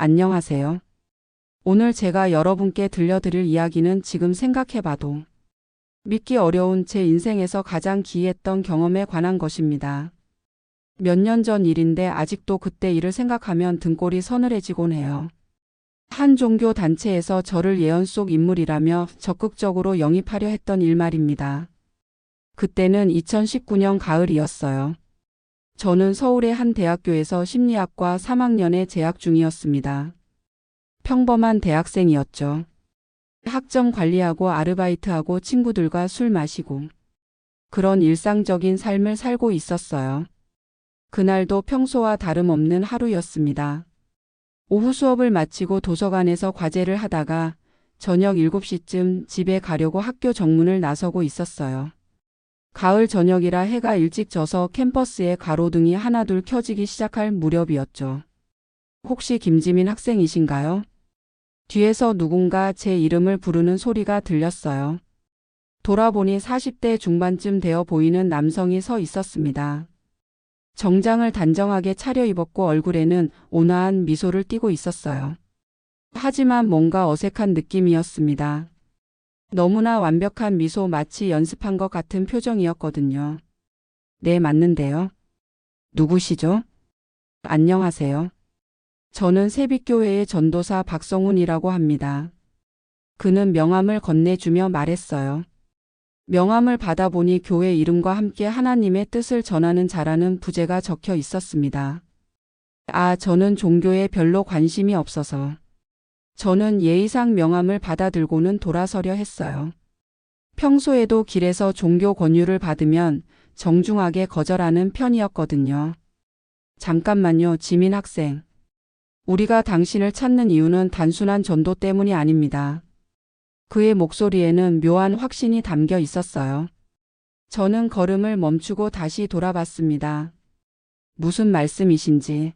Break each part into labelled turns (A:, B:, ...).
A: 안녕하세요. 오늘 제가 여러분께 들려드릴 이야기는 지금 생각해봐도 믿기 어려운 제 인생에서 가장 기이했던 경험에 관한 것입니다. 몇 년 전 일인데 아직도 그때 일을 생각하면 등골이 서늘해지곤 해요. 한 종교 단체에서 저를 예언 속 인물이라며 적극적으로 영입하려 했던 일 말입니다. 그때는 2019년 가을이었어요. 저는 서울의 한 대학교에서 심리학과 3학년에 재학 중이었습니다. 평범한 대학생이었죠. 학점 관리하고 아르바이트하고 친구들과 술 마시고 그런 일상적인 삶을 살고 있었어요. 그날도 평소와 다름없는 하루였습니다. 오후 수업을 마치고 도서관에서 과제를 하다가 저녁 7시쯤 집에 가려고 학교 정문을 나서고 있었어요. 가을 저녁이라 해가 일찍 져서 캠퍼스에 가로등이 하나둘 켜지기 시작할 무렵이었죠. 혹시 김지민 학생이신가요? 뒤에서 누군가 제 이름을 부르는 소리가 들렸어요. 돌아보니 40대 중반쯤 되어 보이는 남성이 서 있었습니다. 정장을 단정하게 차려입었고 얼굴에는 온화한 미소를 띠고 있었어요. 하지만 뭔가 어색한 느낌이었습니다. 너무나 완벽한 미소, 마치 연습한 것 같은 표정이었거든요. 네, 맞는데요. 누구시죠? 안녕하세요. 저는 새빛교회의 전도사 박성훈이라고 합니다. 그는 명함을 건네주며 말했어요. 명함을 받아보니 교회 이름과 함께 하나님의 뜻을 전하는 자라는 부제가 적혀 있었습니다. 저는 종교에 별로 관심이 없어서 저는 예의상 명함을 받아들고는 돌아서려 했어요. 평소에도 길에서 종교 권유를 받으면 정중하게 거절하는 편이었거든요. 잠깐만요, 지민 학생. 우리가 당신을 찾는 이유는 단순한 전도 때문이 아닙니다. 그의 목소리에는 묘한 확신이 담겨 있었어요. 저는 걸음을 멈추고 다시 돌아봤습니다. 무슨 말씀이신지.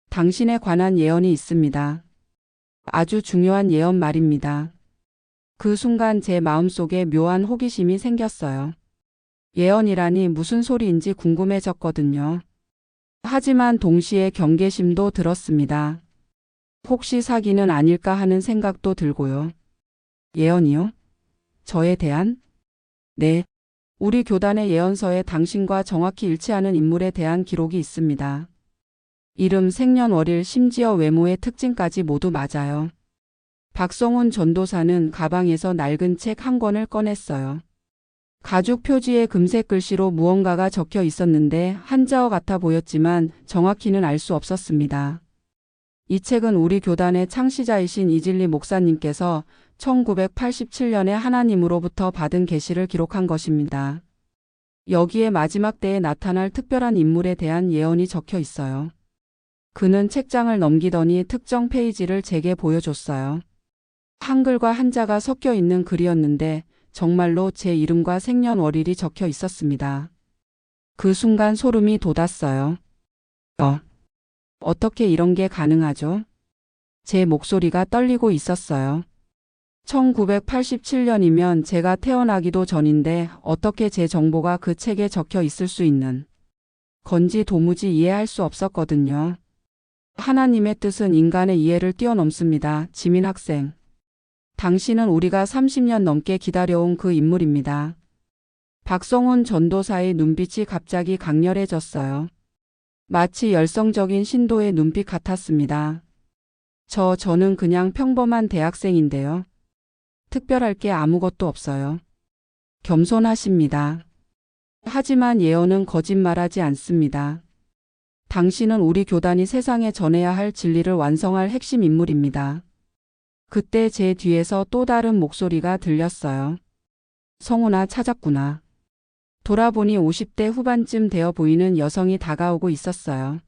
A: 당신에 관한 예언이 있습니다. 아주 중요한 예언 말입니다. 그 순간 제 마음속에 묘한 호기심이 생겼어요. 예언이라니 무슨 소리인지 궁금해졌거든요. 하지만 동시에 경계심도 들었습니다. 혹시 사기는 아닐까 하는 생각도 들고요. 예언이요? 저에 대한? 네. 우리 교단의 예언서에 당신과 정확히 일치하는 인물에 대한 기록이 있습니다. 이름, 생년월일, 심지어 외모의 특징까지 모두 맞아요. 박성훈 전도사는 가방에서 낡은 책 한 권을 꺼냈어요. 가죽 표지에 금색 글씨로 무언가가 적혀 있었는데 한자어 같아 보였지만 정확히는 알 수 없었습니다. 이 책은 우리 교단의 창시자이신 이진리 목사님께서 1987년에 하나님으로부터 받은 계시를 기록한 것입니다. 여기에 마지막 때에 나타날 특별한 인물에 대한 예언이 적혀 있어요. 그는 책장을 넘기더니 특정 페이지를 제게 보여줬어요. 한글과 한자가 섞여 있는 글이었는데 정말로 제 이름과 생년월일이 적혀 있었습니다. 그 순간 소름이 돋았어요. 어떻게 이런 게 가능하죠? 제 목소리가 떨리고 있었어요. 1987년이면 제가 태어나기도 전인데 어떻게 제 정보가 그 책에 적혀 있을 수 있는 건지 도무지 이해할 수 없었거든요. 하나님의 뜻은 인간의 이해를 뛰어넘습니다. 지민 학생. 당신은 우리가 30년 넘게 기다려온 그 인물입니다. 박성훈 전도사의 눈빛이 갑자기 강렬해졌어요. 마치 열성적인 신도의 눈빛 같았습니다. 저는 그냥 평범한 대학생인데요. 특별할 게 아무것도 없어요. 겸손하십니다. 하지만 예언은 거짓말하지 않습니다. 당신은 우리 교단이 세상에 전해야 할 진리를 완성할 핵심 인물입니다. 그때 제 뒤에서 또 다른 목소리가 들렸어요. 성훈아, 찾았구나. 돌아보니 50대 후반쯤 되어 보이는 여성이 다가오고 있었어요.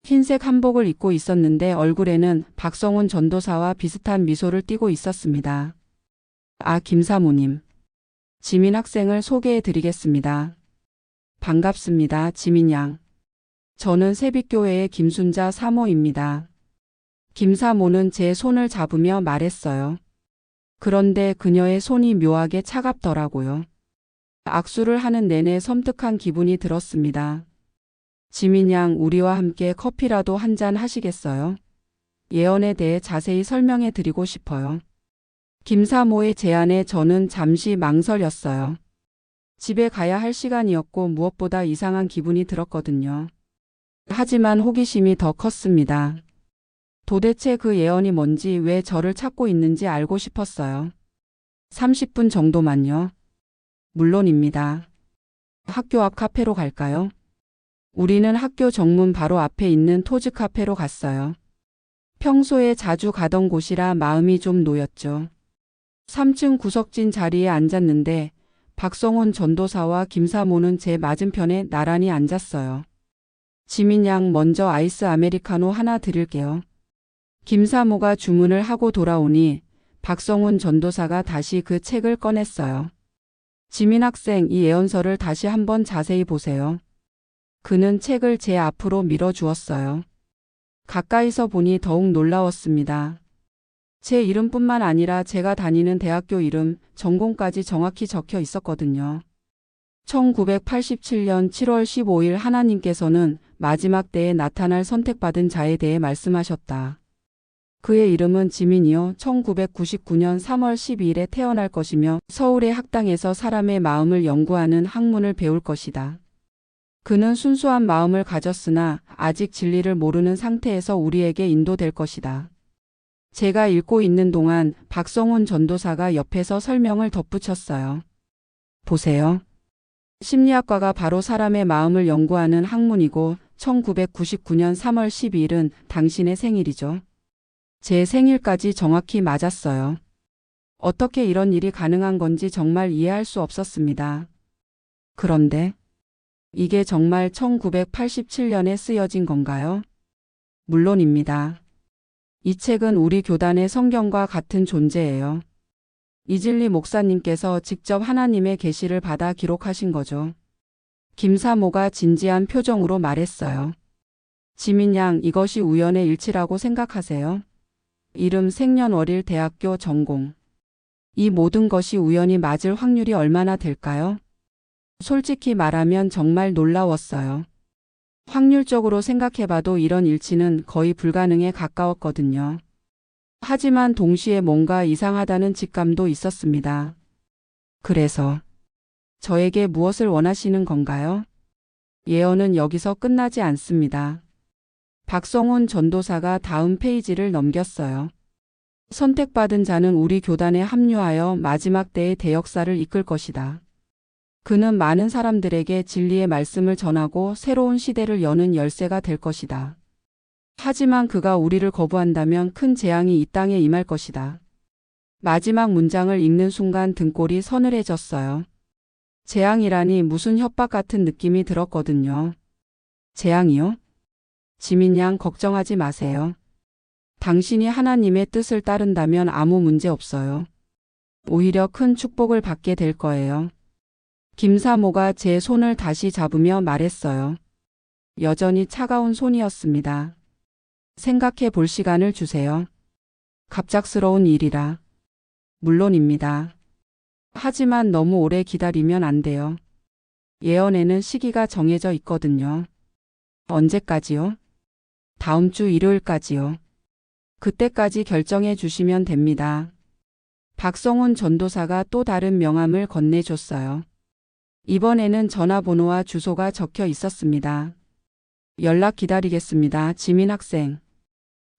A: 흰색 한복을 입고 있었는데 얼굴에는 박성훈 전도사와 비슷한 미소를 띠고 있었습니다. 김사모님. 지민 학생을 소개해 드리겠습니다. 반갑습니다, 지민 양. 저는 새빛교회의 김순자 사모입니다. 김사모는 제 손을 잡으며 말했어요. 그런데 그녀의 손이 묘하게 차갑더라고요. 악수를 하는 내내 섬뜩한 기분이 들었습니다. 지민 양, 우리와 함께 커피라도 한잔 하시겠어요? 예언에 대해 자세히 설명해 드리고 싶어요. 김사모의 제안에 저는 잠시 망설였어요. 집에 가야 할 시간이었고 무엇보다 이상한 기분이 들었거든요. 하지만 호기심이 더 컸습니다. 도대체 그 예언이 뭔지, 왜 저를 찾고 있는지 알고 싶었어요. 30분 정도만요. 물론입니다. 학교 앞 카페로 갈까요? 우리는 학교 정문 바로 앞에 있는 토즈 카페로 갔어요. 평소에 자주 가던 곳이라 마음이 좀 놓였죠. 3층 구석진 자리에 앉았는데 박성훈 전도사와 김사모는 제 맞은편에 나란히 앉았어요. 지민 양, 먼저 아이스 아메리카노 하나 드릴게요. 김사모가 주문을 하고 돌아오니 박성훈 전도사가 다시 그 책을 꺼냈어요. 지민 학생, 이 예언서를 다시 한번 자세히 보세요. 그는 책을 제 앞으로 밀어주었어요. 가까이서 보니 더욱 놀라웠습니다. 제 이름뿐만 아니라 제가 다니는 대학교 이름, 전공까지 정확히 적혀 있었거든요. 1987년 7월 15일 하나님께서는 마지막 때에 나타날 선택받은 자에 대해 말씀하셨다. 그의 이름은 지민이요. 1999년 3월 12일에 태어날 것이며 서울의 학당에서 사람의 마음을 연구하는 학문을 배울 것이다. 그는 순수한 마음을 가졌으나 아직 진리를 모르는 상태에서 우리에게 인도될 것이다. 제가 읽고 있는 동안 박성훈 전도사가 옆에서 설명을 덧붙였어요. 보세요. 심리학과가 바로 사람의 마음을 연구하는 학문이고 1999년 3월 12일은 당신의 생일이죠. 제 생일까지 정확히 맞았어요. 어떻게 이런 일이 가능한 건지 정말 이해할 수 없었습니다. 그런데 이게 정말 1987년에 쓰여진 건가요? 물론입니다. 이 책은 우리 교단의 성경과 같은 존재예요. 이질리 목사님께서 직접 하나님의 계시를 받아 기록하신 거죠. 김사모가 진지한 표정으로 말했어요. 지민 양, 이것이 우연의 일치라고 생각하세요? 이름, 생년월일, 대학교, 전공. 이 모든 것이 우연히 맞을 확률이 얼마나 될까요? 솔직히 말하면 정말 놀라웠어요. 확률적으로 생각해봐도 이런 일치는 거의 불가능에 가까웠거든요. 하지만 동시에 뭔가 이상하다는 직감도 있었습니다. 그래서 저에게 무엇을 원하시는 건가요? 예언은 여기서 끝나지 않습니다. 박성훈 전도사가 다음 페이지를 넘겼어요. 선택받은 자는 우리 교단에 합류하여 마지막 때의 대역사를 이끌 것이다. 그는 많은 사람들에게 진리의 말씀을 전하고 새로운 시대를 여는 열쇠가 될 것이다. 하지만 그가 우리를 거부한다면 큰 재앙이 이 땅에 임할 것이다. 마지막 문장을 읽는 순간 등골이 서늘해졌어요. 재앙이라니 무슨 협박 같은 느낌이 들었거든요. 재앙이요? 지민 양, 걱정하지 마세요. 당신이 하나님의 뜻을 따른다면 아무 문제 없어요. 오히려 큰 축복을 받게 될 거예요. 김사모가 제 손을 다시 잡으며 말했어요. 여전히 차가운 손이었습니다. 생각해 볼 시간을 주세요. 갑작스러운 일이라. 물론입니다. 하지만 너무 오래 기다리면 안 돼요. 예언에는 시기가 정해져 있거든요. 언제까지요? 다음 주 일요일까지요. 그때까지 결정해 주시면 됩니다. 박성훈 전도사가 또 다른 명함을 건네줬어요. 이번에는 전화번호와 주소가 적혀 있었습니다. 연락 기다리겠습니다. 지민 학생.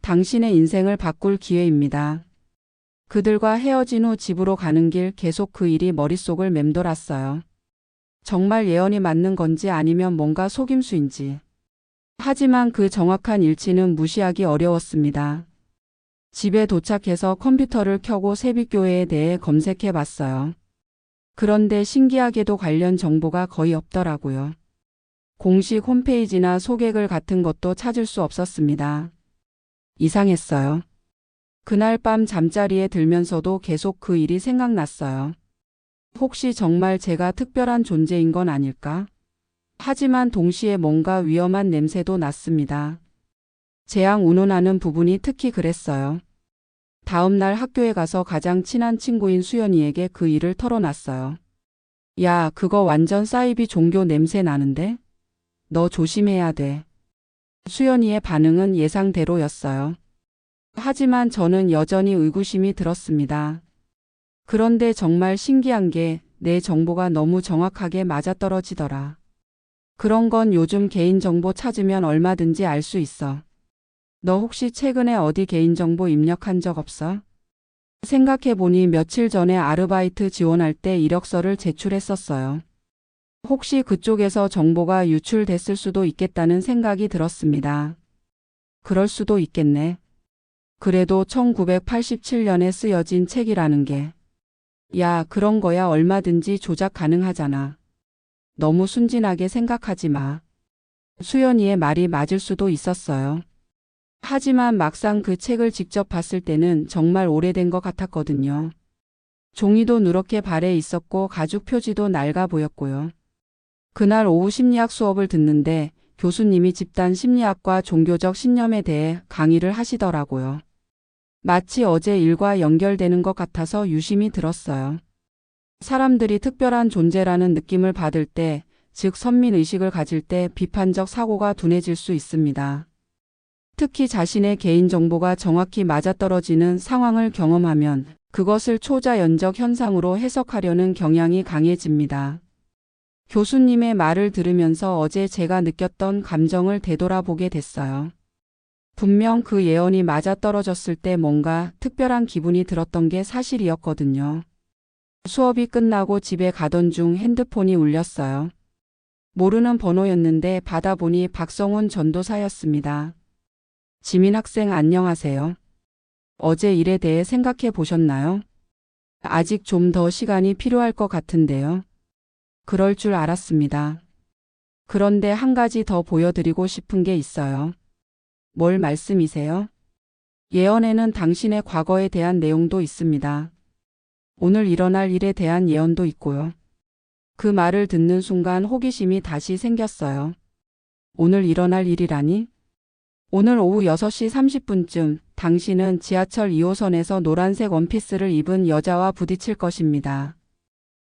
A: 당신의 인생을 바꿀 기회입니다. 그들과 헤어진 후 집으로 가는 길 계속 그 일이 머릿속을 맴돌았어요. 정말 예언이 맞는 건지 아니면 뭔가 속임수인지. 하지만 그 정확한 일치는 무시하기 어려웠습니다. 집에 도착해서 컴퓨터를 켜고 세빛교회에 대해 검색해 봤어요. 그런데 신기하게도 관련 정보가 거의 없더라고요. 공식 홈페이지나 소개글 같은 것도 찾을 수 없었습니다. 이상했어요. 그날 밤 잠자리에 들면서도 계속 그 일이 생각났어요. 혹시 정말 제가 특별한 존재인 건 아닐까? 하지만 동시에 뭔가 위험한 냄새도 났습니다. 재앙 운운하는 부분이 특히 그랬어요. 다음 날 학교에 가서 가장 친한 친구인 수연이에게 그 일을 털어놨어요. 야, 그거 완전 사이비 종교 냄새 나는데? 너 조심해야 돼. 수연이의 반응은 예상대로였어요. 하지만 저는 여전히 의구심이 들었습니다. 그런데 정말 신기한 게 내 정보가 너무 정확하게 맞아떨어지더라. 그런 건 요즘 개인정보 찾으면 얼마든지 알 수 있어. 너 혹시 최근에 어디 개인정보 입력한 적 없어? 생각해보니 며칠 전에 아르바이트 지원할 때 이력서를 제출했었어요. 혹시 그쪽에서 정보가 유출됐을 수도 있겠다는 생각이 들었습니다. 그럴 수도 있겠네. 그래도 1987년에 쓰여진 책이라는 게. 야, 그런 거야 얼마든지 조작 가능하잖아. 너무 순진하게 생각하지 마. 수연이의 말이 맞을 수도 있었어요. 하지만 막상 그 책을 직접 봤을 때는 정말 오래된 것 같았거든요. 종이도 누렇게 발에 있었고 가죽 표지도 낡아 보였고요. 그날 오후 심리학 수업을 듣는데 교수님이 집단 심리학과 종교적 신념에 대해 강의를 하시더라고요. 마치 어제 일과 연결되는 것 같아서 유심히 들었어요. 사람들이 특별한 존재라는 느낌을 받을 때, 즉 선민의식을 가질 때 비판적 사고가 둔해질 수 있습니다. 특히 자신의 개인정보가 정확히 맞아떨어지는 상황을 경험하면 그것을 초자연적 현상으로 해석하려는 경향이 강해집니다. 교수님의 말을 들으면서 어제 제가 느꼈던 감정을 되돌아보게 됐어요. 분명 그 예언이 맞아떨어졌을 때 뭔가 특별한 기분이 들었던 게 사실이었거든요. 수업이 끝나고 집에 가던 중 핸드폰이 울렸어요. 모르는 번호였는데 받아보니 박성훈 전도사였습니다. 지민 학생 안녕하세요. 어제 일에 대해 생각해 보셨나요? 아직 좀 더 시간이 필요할 것 같은데요. 그럴 줄 알았습니다. 그런데 한 가지 더 보여드리고 싶은 게 있어요. 뭘 말씀이세요? 예언에는 당신의 과거에 대한 내용도 있습니다. 오늘 일어날 일에 대한 예언도 있고요. 그 말을 듣는 순간 호기심이 다시 생겼어요. 오늘 일어날 일이라니? 오늘 오후 6시 30분쯤 당신은 지하철 2호선에서 노란색 원피스를 입은 여자와 부딪힐 것입니다.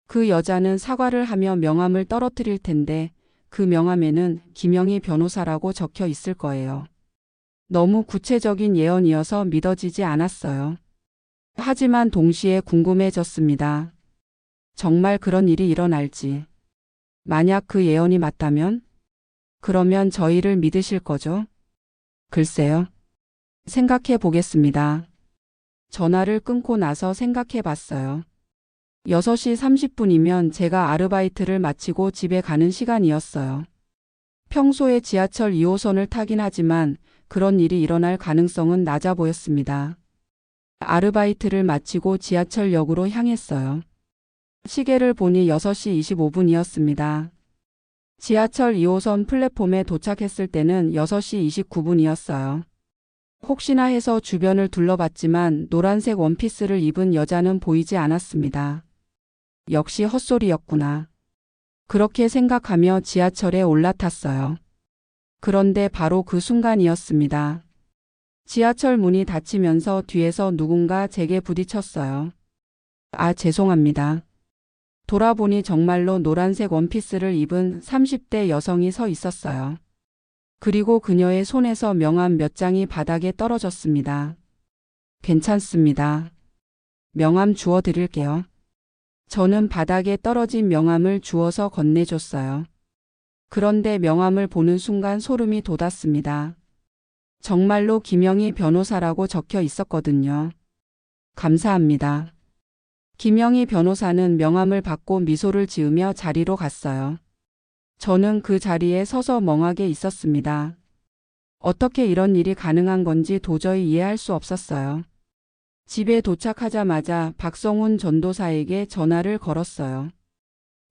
A: 그 여자는 사과를 하며 명함을 떨어뜨릴 텐데 그 명함에는 김영희 변호사라고 적혀 있을 거예요. 너무 구체적인 예언이어서 믿어지지 않았어요. 하지만 동시에 궁금해졌습니다. 정말 그런 일이 일어날지. 만약 그 예언이 맞다면? 그러면 저희를 믿으실 거죠? 글쎄요. 생각해 보겠습니다. 전화를 끊고 나서 생각해 봤어요. 6시 30분이면 제가 아르바이트를 마치고 집에 가는 시간이었어요. 평소에 지하철 2호선을 타긴 하지만 그런 일이 일어날 가능성은 낮아 보였습니다. 아르바이트를 마치고 지하철역으로 향했어요. 시계를 보니 6시 25분이었습니다. 지하철 2호선 플랫폼에 도착했을 때는 6시 29분이었어요. 혹시나 해서 주변을 둘러봤지만 노란색 원피스를 입은 여자는 보이지 않았습니다. 역시 헛소리였구나. 그렇게 생각하며 지하철에 올라탔어요. 그런데 바로 그 순간이었습니다. 지하철 문이 닫히면서 뒤에서 누군가 제게 부딪혔어요. 아, 죄송합니다. 돌아보니 정말로 노란색 원피스를 입은 30대 여성이 서 있었어요. 그리고 그녀의 손에서 명함 몇 장이 바닥에 떨어졌습니다. 괜찮습니다. 명함 주워 드릴게요. 저는 바닥에 떨어진 명함을 주워서 건네줬어요. 그런데 명함을 보는 순간 소름이 돋았습니다. 정말로 김영희 변호사라고 적혀 있었거든요. 감사합니다. 김영희 변호사는 명함을 받고 미소를 지으며 자리로 갔어요. 저는 그 자리에 서서 멍하게 있었습니다. 어떻게 이런 일이 가능한 건지 도저히 이해할 수 없었어요. 집에 도착하자마자 박성훈 전도사에게 전화를 걸었어요.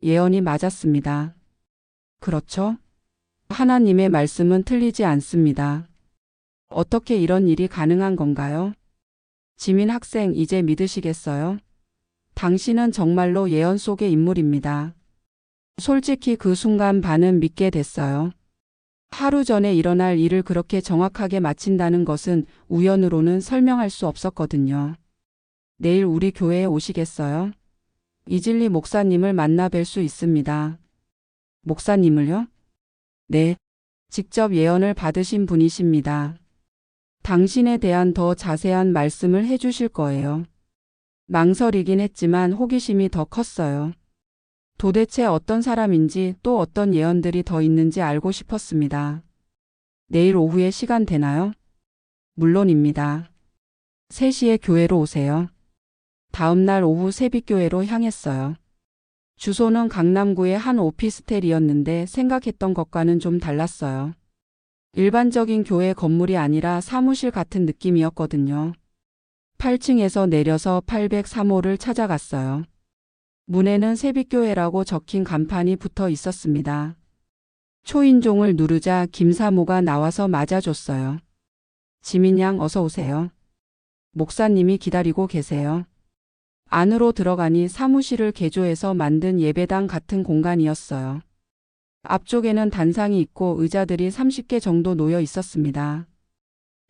A: 예언이 맞았습니다. 그렇죠? 하나님의 말씀은 틀리지 않습니다. 어떻게 이런 일이 가능한 건가요? 지민 학생 이제 믿으시겠어요? 당신은 정말로 예언 속의 인물입니다. 솔직히 그 순간 반은 믿게 됐어요. 하루 전에 일어날 일을 그렇게 정확하게 마친다는 것은 우연으로는 설명할 수 없었거든요. 내일 우리 교회에 오시겠어요? 이진리 목사님을 만나 뵐 수 있습니다. 목사님을요? 네. 직접 예언을 받으신 분이십니다. 당신에 대한 더 자세한 말씀을 해주실 거예요. 망설이긴 했지만 호기심이 더 컸어요. 도대체 어떤 사람인지 또 어떤 예언들이 더 있는지 알고 싶었습니다. 내일 오후에 시간 되나요? 물론입니다. 3시에 교회로 오세요. 다음 날 오후 새빛교회로 향했어요. 주소는 강남구의 한 오피스텔이었는데 생각했던 것과는 좀 달랐어요. 일반적인 교회 건물이 아니라 사무실 같은 느낌이었거든요. 8층에서 내려서 803호를 찾아갔어요. 문에는 새빛교회라고 적힌 간판이 붙어 있었습니다. 초인종을 누르자 김사모가 나와서 맞아줬어요. 지민 양 어서 오세요. 목사님이 기다리고 계세요. 안으로 들어가니 사무실을 개조해서 만든 예배당 같은 공간이었어요. 앞쪽에는 단상이 있고 의자들이 30개 정도 놓여 있었습니다.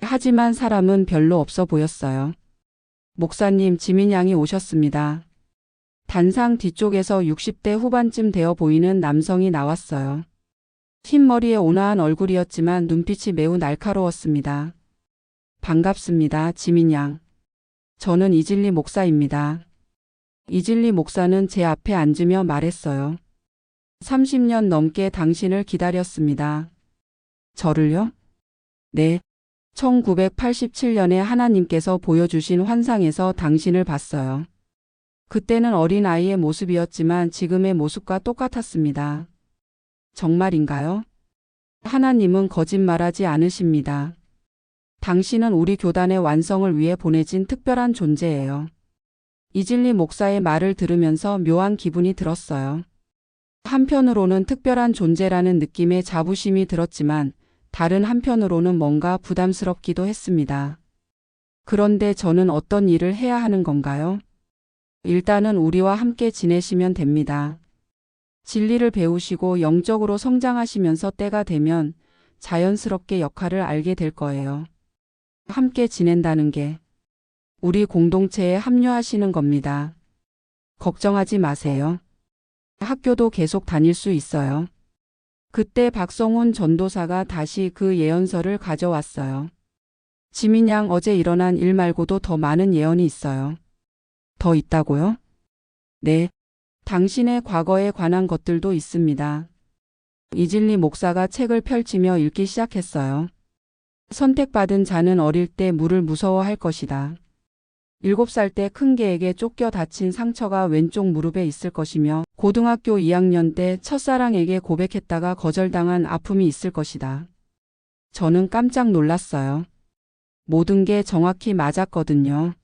A: 하지만 사람은 별로 없어 보였어요. 목사님, 지민 양이 오셨습니다. 단상 뒤쪽에서 60대 후반쯤 되어 보이는 남성이 나왔어요. 흰머리에 온화한 얼굴이었지만 눈빛이 매우 날카로웠습니다. 반갑습니다, 지민 양. 저는 이진리 목사입니다. 이진리 목사는 제 앞에 앉으며 말했어요. 30년 넘게 당신을 기다렸습니다. 저를요? 네. 1987년에 하나님께서 보여주신 환상에서 당신을 봤어요. 그때는 어린 아이의 모습이었지만 지금의 모습과 똑같았습니다. 정말인가요? 하나님은 거짓말하지 않으십니다. 당신은 우리 교단의 완성을 위해 보내진 특별한 존재예요. 이진리 목사의 말을 들으면서 묘한 기분이 들었어요. 한편으로는 특별한 존재라는 느낌의 자부심이 들었지만 다른 한편으로는 뭔가 부담스럽기도 했습니다. 그런데 저는 어떤 일을 해야 하는 건가요? 일단은 우리와 함께 지내시면 됩니다. 진리를 배우시고 영적으로 성장하시면서 때가 되면 자연스럽게 역할을 알게 될 거예요. 함께 지낸다는 게 우리 공동체에 합류하시는 겁니다. 걱정하지 마세요. 학교도 계속 다닐 수 있어요. 그때 박성훈 전도사가 다시 그 예언서를 가져왔어요. 지민 양 어제 일어난 일 말고도 더 많은 예언이 있어요. 더 있다고요? 네. 당신의 과거에 관한 것들도 있습니다. 이진리 목사가 책을 펼치며 읽기 시작했어요. 선택받은 자는 어릴 때 물을 무서워할 것이다. 7살 때 큰 개에게 쫓겨 다친 상처가 왼쪽 무릎에 있을 것이며 고등학교 2학년 때 첫사랑에게 고백했다가 거절당한 아픔이 있을 것이다. 저는 깜짝 놀랐어요. 모든 게 정확히 맞았거든요.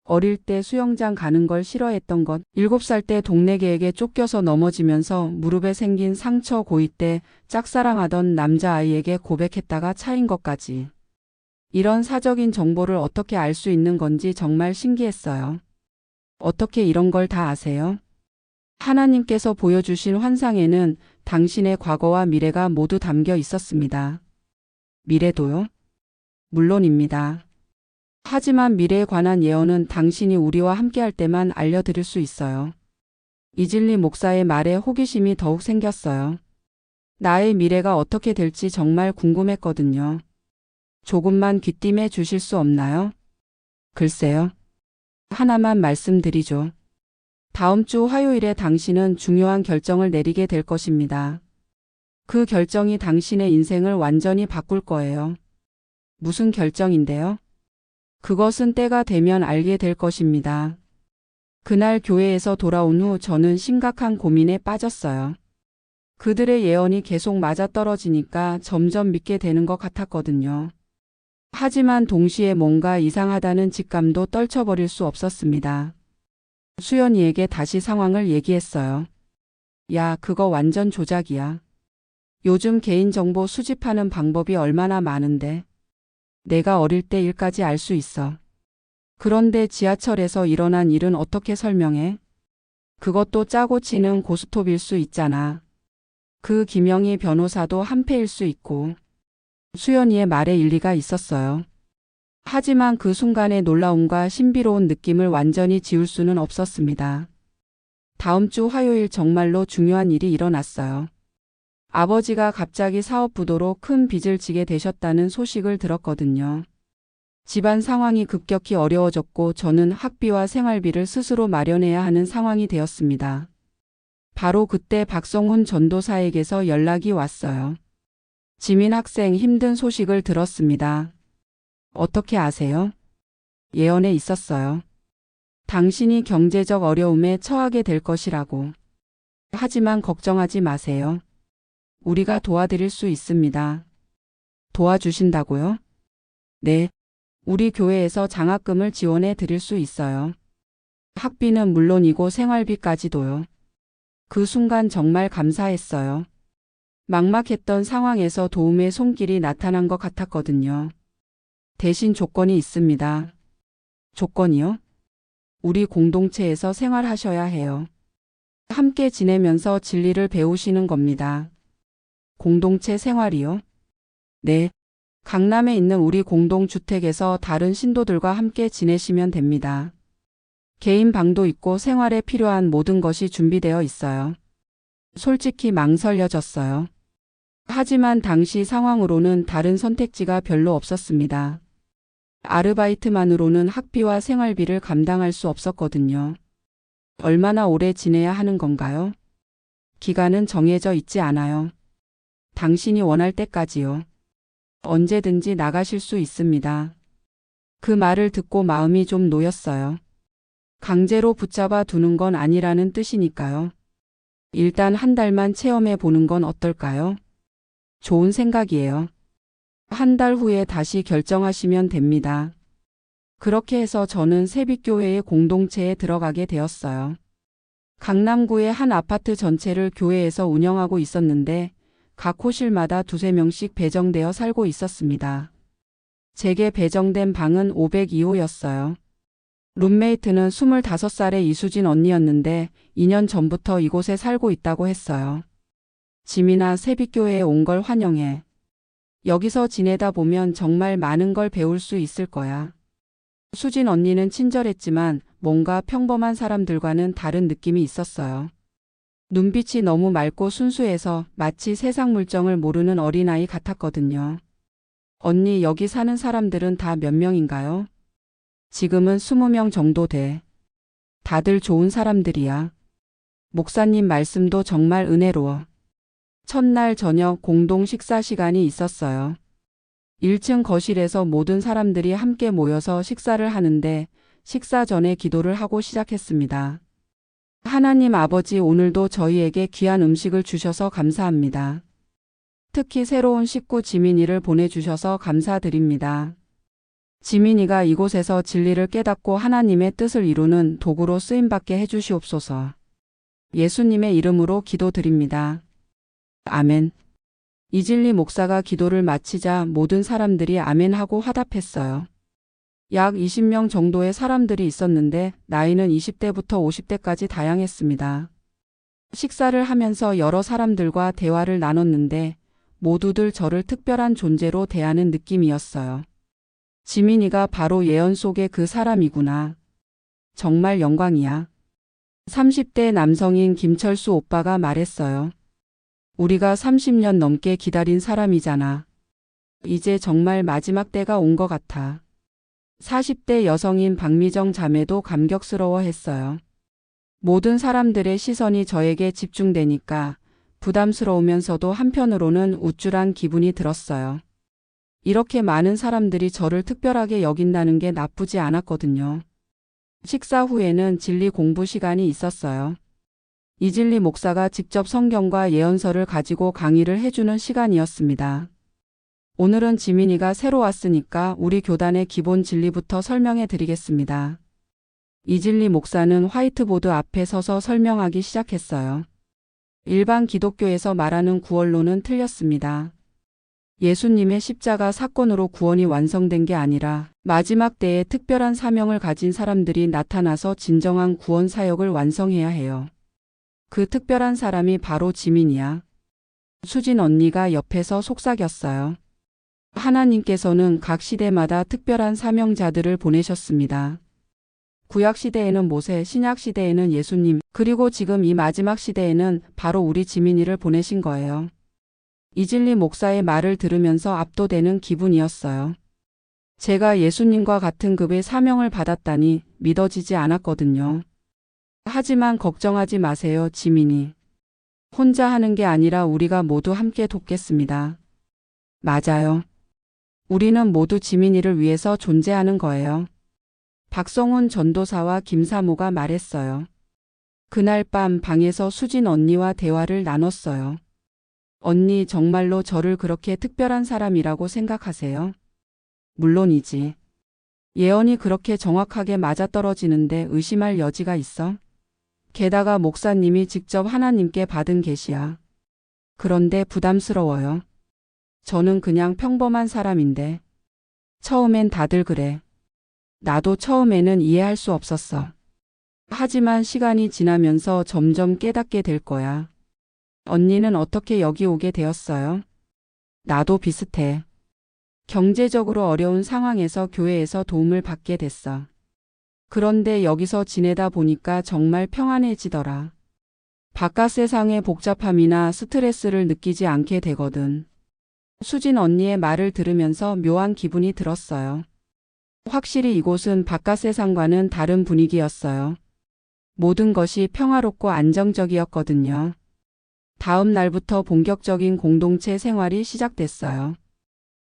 A: 어릴 때 수영장 가는 걸 싫어했던 것, 7살 때 동네 개에게 쫓겨서 넘어지면서 무릎에 생긴 상처, 고2 때 짝사랑하던 남자아이에게 고백했다가 차인 것까지. 이런 사적인 정보를 어떻게 알 수 있는 건지 정말 신기했어요. 어떻게 이런 걸 다 아세요? 하나님께서 보여주신 환상에는 당신의 과거와 미래가 모두 담겨 있었습니다. 미래도요? 물론입니다. 하지만 미래에 관한 예언은 당신이 우리와 함께할 때만 알려드릴 수 있어요. 이진리 목사의 말에 호기심이 더욱 생겼어요. 나의 미래가 어떻게 될지 정말 궁금했거든요. 조금만 귀띔해 주실 수 없나요? 글쎄요. 하나만 말씀드리죠. 다음 주 화요일에 당신은 중요한 결정을 내리게 될 것입니다. 그 결정이 당신의 인생을 완전히 바꿀 거예요. 무슨 결정인데요? 그것은 때가 되면 알게 될 것입니다. 그날 교회에서 돌아온 후 저는 심각한 고민에 빠졌어요. 그들의 예언이 계속 맞아떨어지니까 점점 믿게 되는 것 같았거든요. 하지만 동시에 뭔가 이상하다는 직감도 떨쳐버릴 수 없었습니다. 수연이에게 다시 상황을 얘기했어요. 야, 그거 완전 조작이야. 요즘 개인정보 수집하는 방법이 얼마나 많은데. 내가 어릴 때 일까지 알 수 있어. 그런데 지하철에서 일어난 일은 어떻게 설명해? 그것도 짜고 치는 고스톱일 수 있잖아. 그 김영희 변호사도 한패일 수 있고. 수연이의 말에 일리가 있었어요. 하지만 그 순간의 놀라움과 신비로운 느낌을 완전히 지울 수는 없었습니다. 다음 주 화요일 정말로 중요한 일이 일어났어요. 아버지가 갑자기 사업 부도로 큰 빚을 지게 되셨다는 소식을 들었거든요. 집안 상황이 급격히 어려워졌고 저는 학비와 생활비를 스스로 마련해야 하는 상황이 되었습니다. 바로 그때 박성훈 전도사에게서 연락이 왔어요. 지민 학생 힘든 소식을 들었습니다. 어떻게 아세요? 예언에 있었어요. 당신이 경제적 어려움에 처하게 될 것이라고. 하지만 걱정하지 마세요. 우리가 도와드릴 수 있습니다. 도와주신다고요? 네. 우리 교회에서 장학금을 지원해 드릴 수 있어요. 학비는 물론이고 생활비까지도요. 그 순간 정말 감사했어요. 막막했던 상황에서 도움의 손길이 나타난 것 같았거든요. 대신 조건이 있습니다. 조건이요? 우리 공동체에서 생활하셔야 해요. 함께 지내면서 진리를 배우시는 겁니다. 공동체 생활이요? 네. 강남에 있는 우리 공동주택에서 다른 신도들과 함께 지내시면 됩니다. 개인 방도 있고 생활에 필요한 모든 것이 준비되어 있어요. 솔직히 망설여졌어요. 하지만 당시 상황으로는 다른 선택지가 별로 없었습니다. 아르바이트만으로는 학비와 생활비를 감당할 수 없었거든요. 얼마나 오래 지내야 하는 건가요? 기간은 정해져 있지 않아요. 당신이 원할 때까지요. 언제든지 나가실 수 있습니다. 그 말을 듣고 마음이 좀 놓였어요. 강제로 붙잡아 두는 건 아니라는 뜻이니까요. 일단 한 달만 체험해 보는 건 어떨까요? 좋은 생각이에요. 한 달 후에 다시 결정하시면 됩니다. 그렇게 해서 저는 세빛교회의 공동체에 들어가게 되었어요. 강남구의 한 아파트 전체를 교회에서 운영하고 있었는데 각 호실마다 2~3명씩 배정되어 살고 있었습니다. 제게 배정된 방은 502호였어요. 룸메이트는 25살의 이수진 언니였는데 2년 전부터 이곳에 살고 있다고 했어요. 지민아, 세빛교회에 온 걸 환영해. 여기서 지내다 보면 정말 많은 걸 배울 수 있을 거야. 수진 언니는 친절했지만 뭔가 평범한 사람들과는 다른 느낌이 있었어요. 눈빛이 너무 맑고 순수해서 마치 세상 물정을 모르는 어린아이 같았거든요. 언니, 여기 사는 사람들은 다 몇 명인가요? 지금은 20명 정도 돼. 다들 좋은 사람들이야. 목사님 말씀도 정말 은혜로워. 첫날 저녁 공동 식사 시간이 있었어요. 1층 거실에서 모든 사람들이 함께 모여서 식사를 하는데 식사 전에 기도를 하고 시작했습니다. 하나님 아버지, 오늘도 저희에게 귀한 음식을 주셔서 감사합니다. 특히 새로운 식구 지민이를 보내주셔서 감사드립니다. 지민이가 이곳에서 진리를 깨닫고 하나님의 뜻을 이루는 도구로 쓰임받게 해주시옵소서. 예수님의 이름으로 기도드립니다. 아멘. 이진리 목사가 기도를 마치자 모든 사람들이 아멘하고 화답했어요. 약 20명 정도의 사람들이 있었는데 나이는 20대부터 50대까지 다양했습니다. 식사를 하면서 여러 사람들과 대화를 나눴는데 모두들 저를 특별한 존재로 대하는 느낌이었어요. 지민이가 바로 예언 속의 그 사람이구나. 정말 영광이야. 30대 남성인 김철수 오빠가 말했어요. 우리가 30년 넘게 기다린 사람이잖아. 이제 정말 마지막 때가 온 것 같아. 40대 여성인 박미정 자매도 감격스러워했어요. 모든 사람들의 시선이 저에게 집중되니까 부담스러우면서도 한편으로는 우쭐한 기분이 들었어요. 이렇게 많은 사람들이 저를 특별하게 여긴다는 게 나쁘지 않았거든요. 식사 후에는 진리 공부 시간이 있었어요. 이진리 목사가 직접 성경과 예언서를 가지고 강의를 해주는 시간이었습니다. 오늘은 지민이가 새로 왔으니까 우리 교단의 기본 진리부터 설명해 드리겠습니다. 이진리 목사는 화이트보드 앞에 서서 설명하기 시작했어요. 일반 기독교에서 말하는 구원론은 틀렸습니다. 예수님의 십자가 사건으로 구원이 완성된 게 아니라 마지막 때에 특별한 사명을 가진 사람들이 나타나서 진정한 구원 사역을 완성해야 해요. 그 특별한 사람이 바로 지민이야. 수진 언니가 옆에서 속삭였어요. 하나님께서는 각 시대마다 특별한 사명자들을 보내셨습니다. 구약 시대에는 모세, 신약 시대에는 예수님, 그리고 지금 이 마지막 시대에는 바로 우리 지민이를 보내신 거예요. 이진리 목사의 말을 들으면서 압도되는 기분이었어요. 제가 예수님과 같은 급의 사명을 받았다니 믿어지지 않았거든요. 하지만 걱정하지 마세요, 지민이. 혼자 하는 게 아니라 우리가 모두 함께 돕겠습니다. 맞아요. 우리는 모두 지민이를 위해서 존재하는 거예요. 박성훈 전도사와 김사모가 말했어요. 그날 밤 방에서 수진 언니와 대화를 나눴어요. 언니, 정말로 저를 그렇게 특별한 사람이라고 생각하세요? 물론이지. 예언이 그렇게 정확하게 맞아떨어지는데 의심할 여지가 있어? 게다가 목사님이 직접 하나님께 받은 계시야. 그런데 부담스러워요. 저는 그냥 평범한 사람인데. 처음엔 다들 그래. 나도 처음에는 이해할 수 없었어. 하지만 시간이 지나면서 점점 깨닫게 될 거야. 언니는 어떻게 여기 오게 되었어요? 나도 비슷해. 경제적으로 어려운 상황에서 교회에서 도움을 받게 됐어. 그런데 여기서 지내다 보니까 정말 평안해지더라. 바깥 세상의 복잡함이나 스트레스를 느끼지 않게 되거든. 수진 언니의 말을 들으면서 묘한 기분이 들었어요. 확실히 이곳은 바깥 세상과는 다른 분위기였어요. 모든 것이 평화롭고 안정적이었거든요. 다음 날부터 본격적인 공동체 생활이 시작됐어요.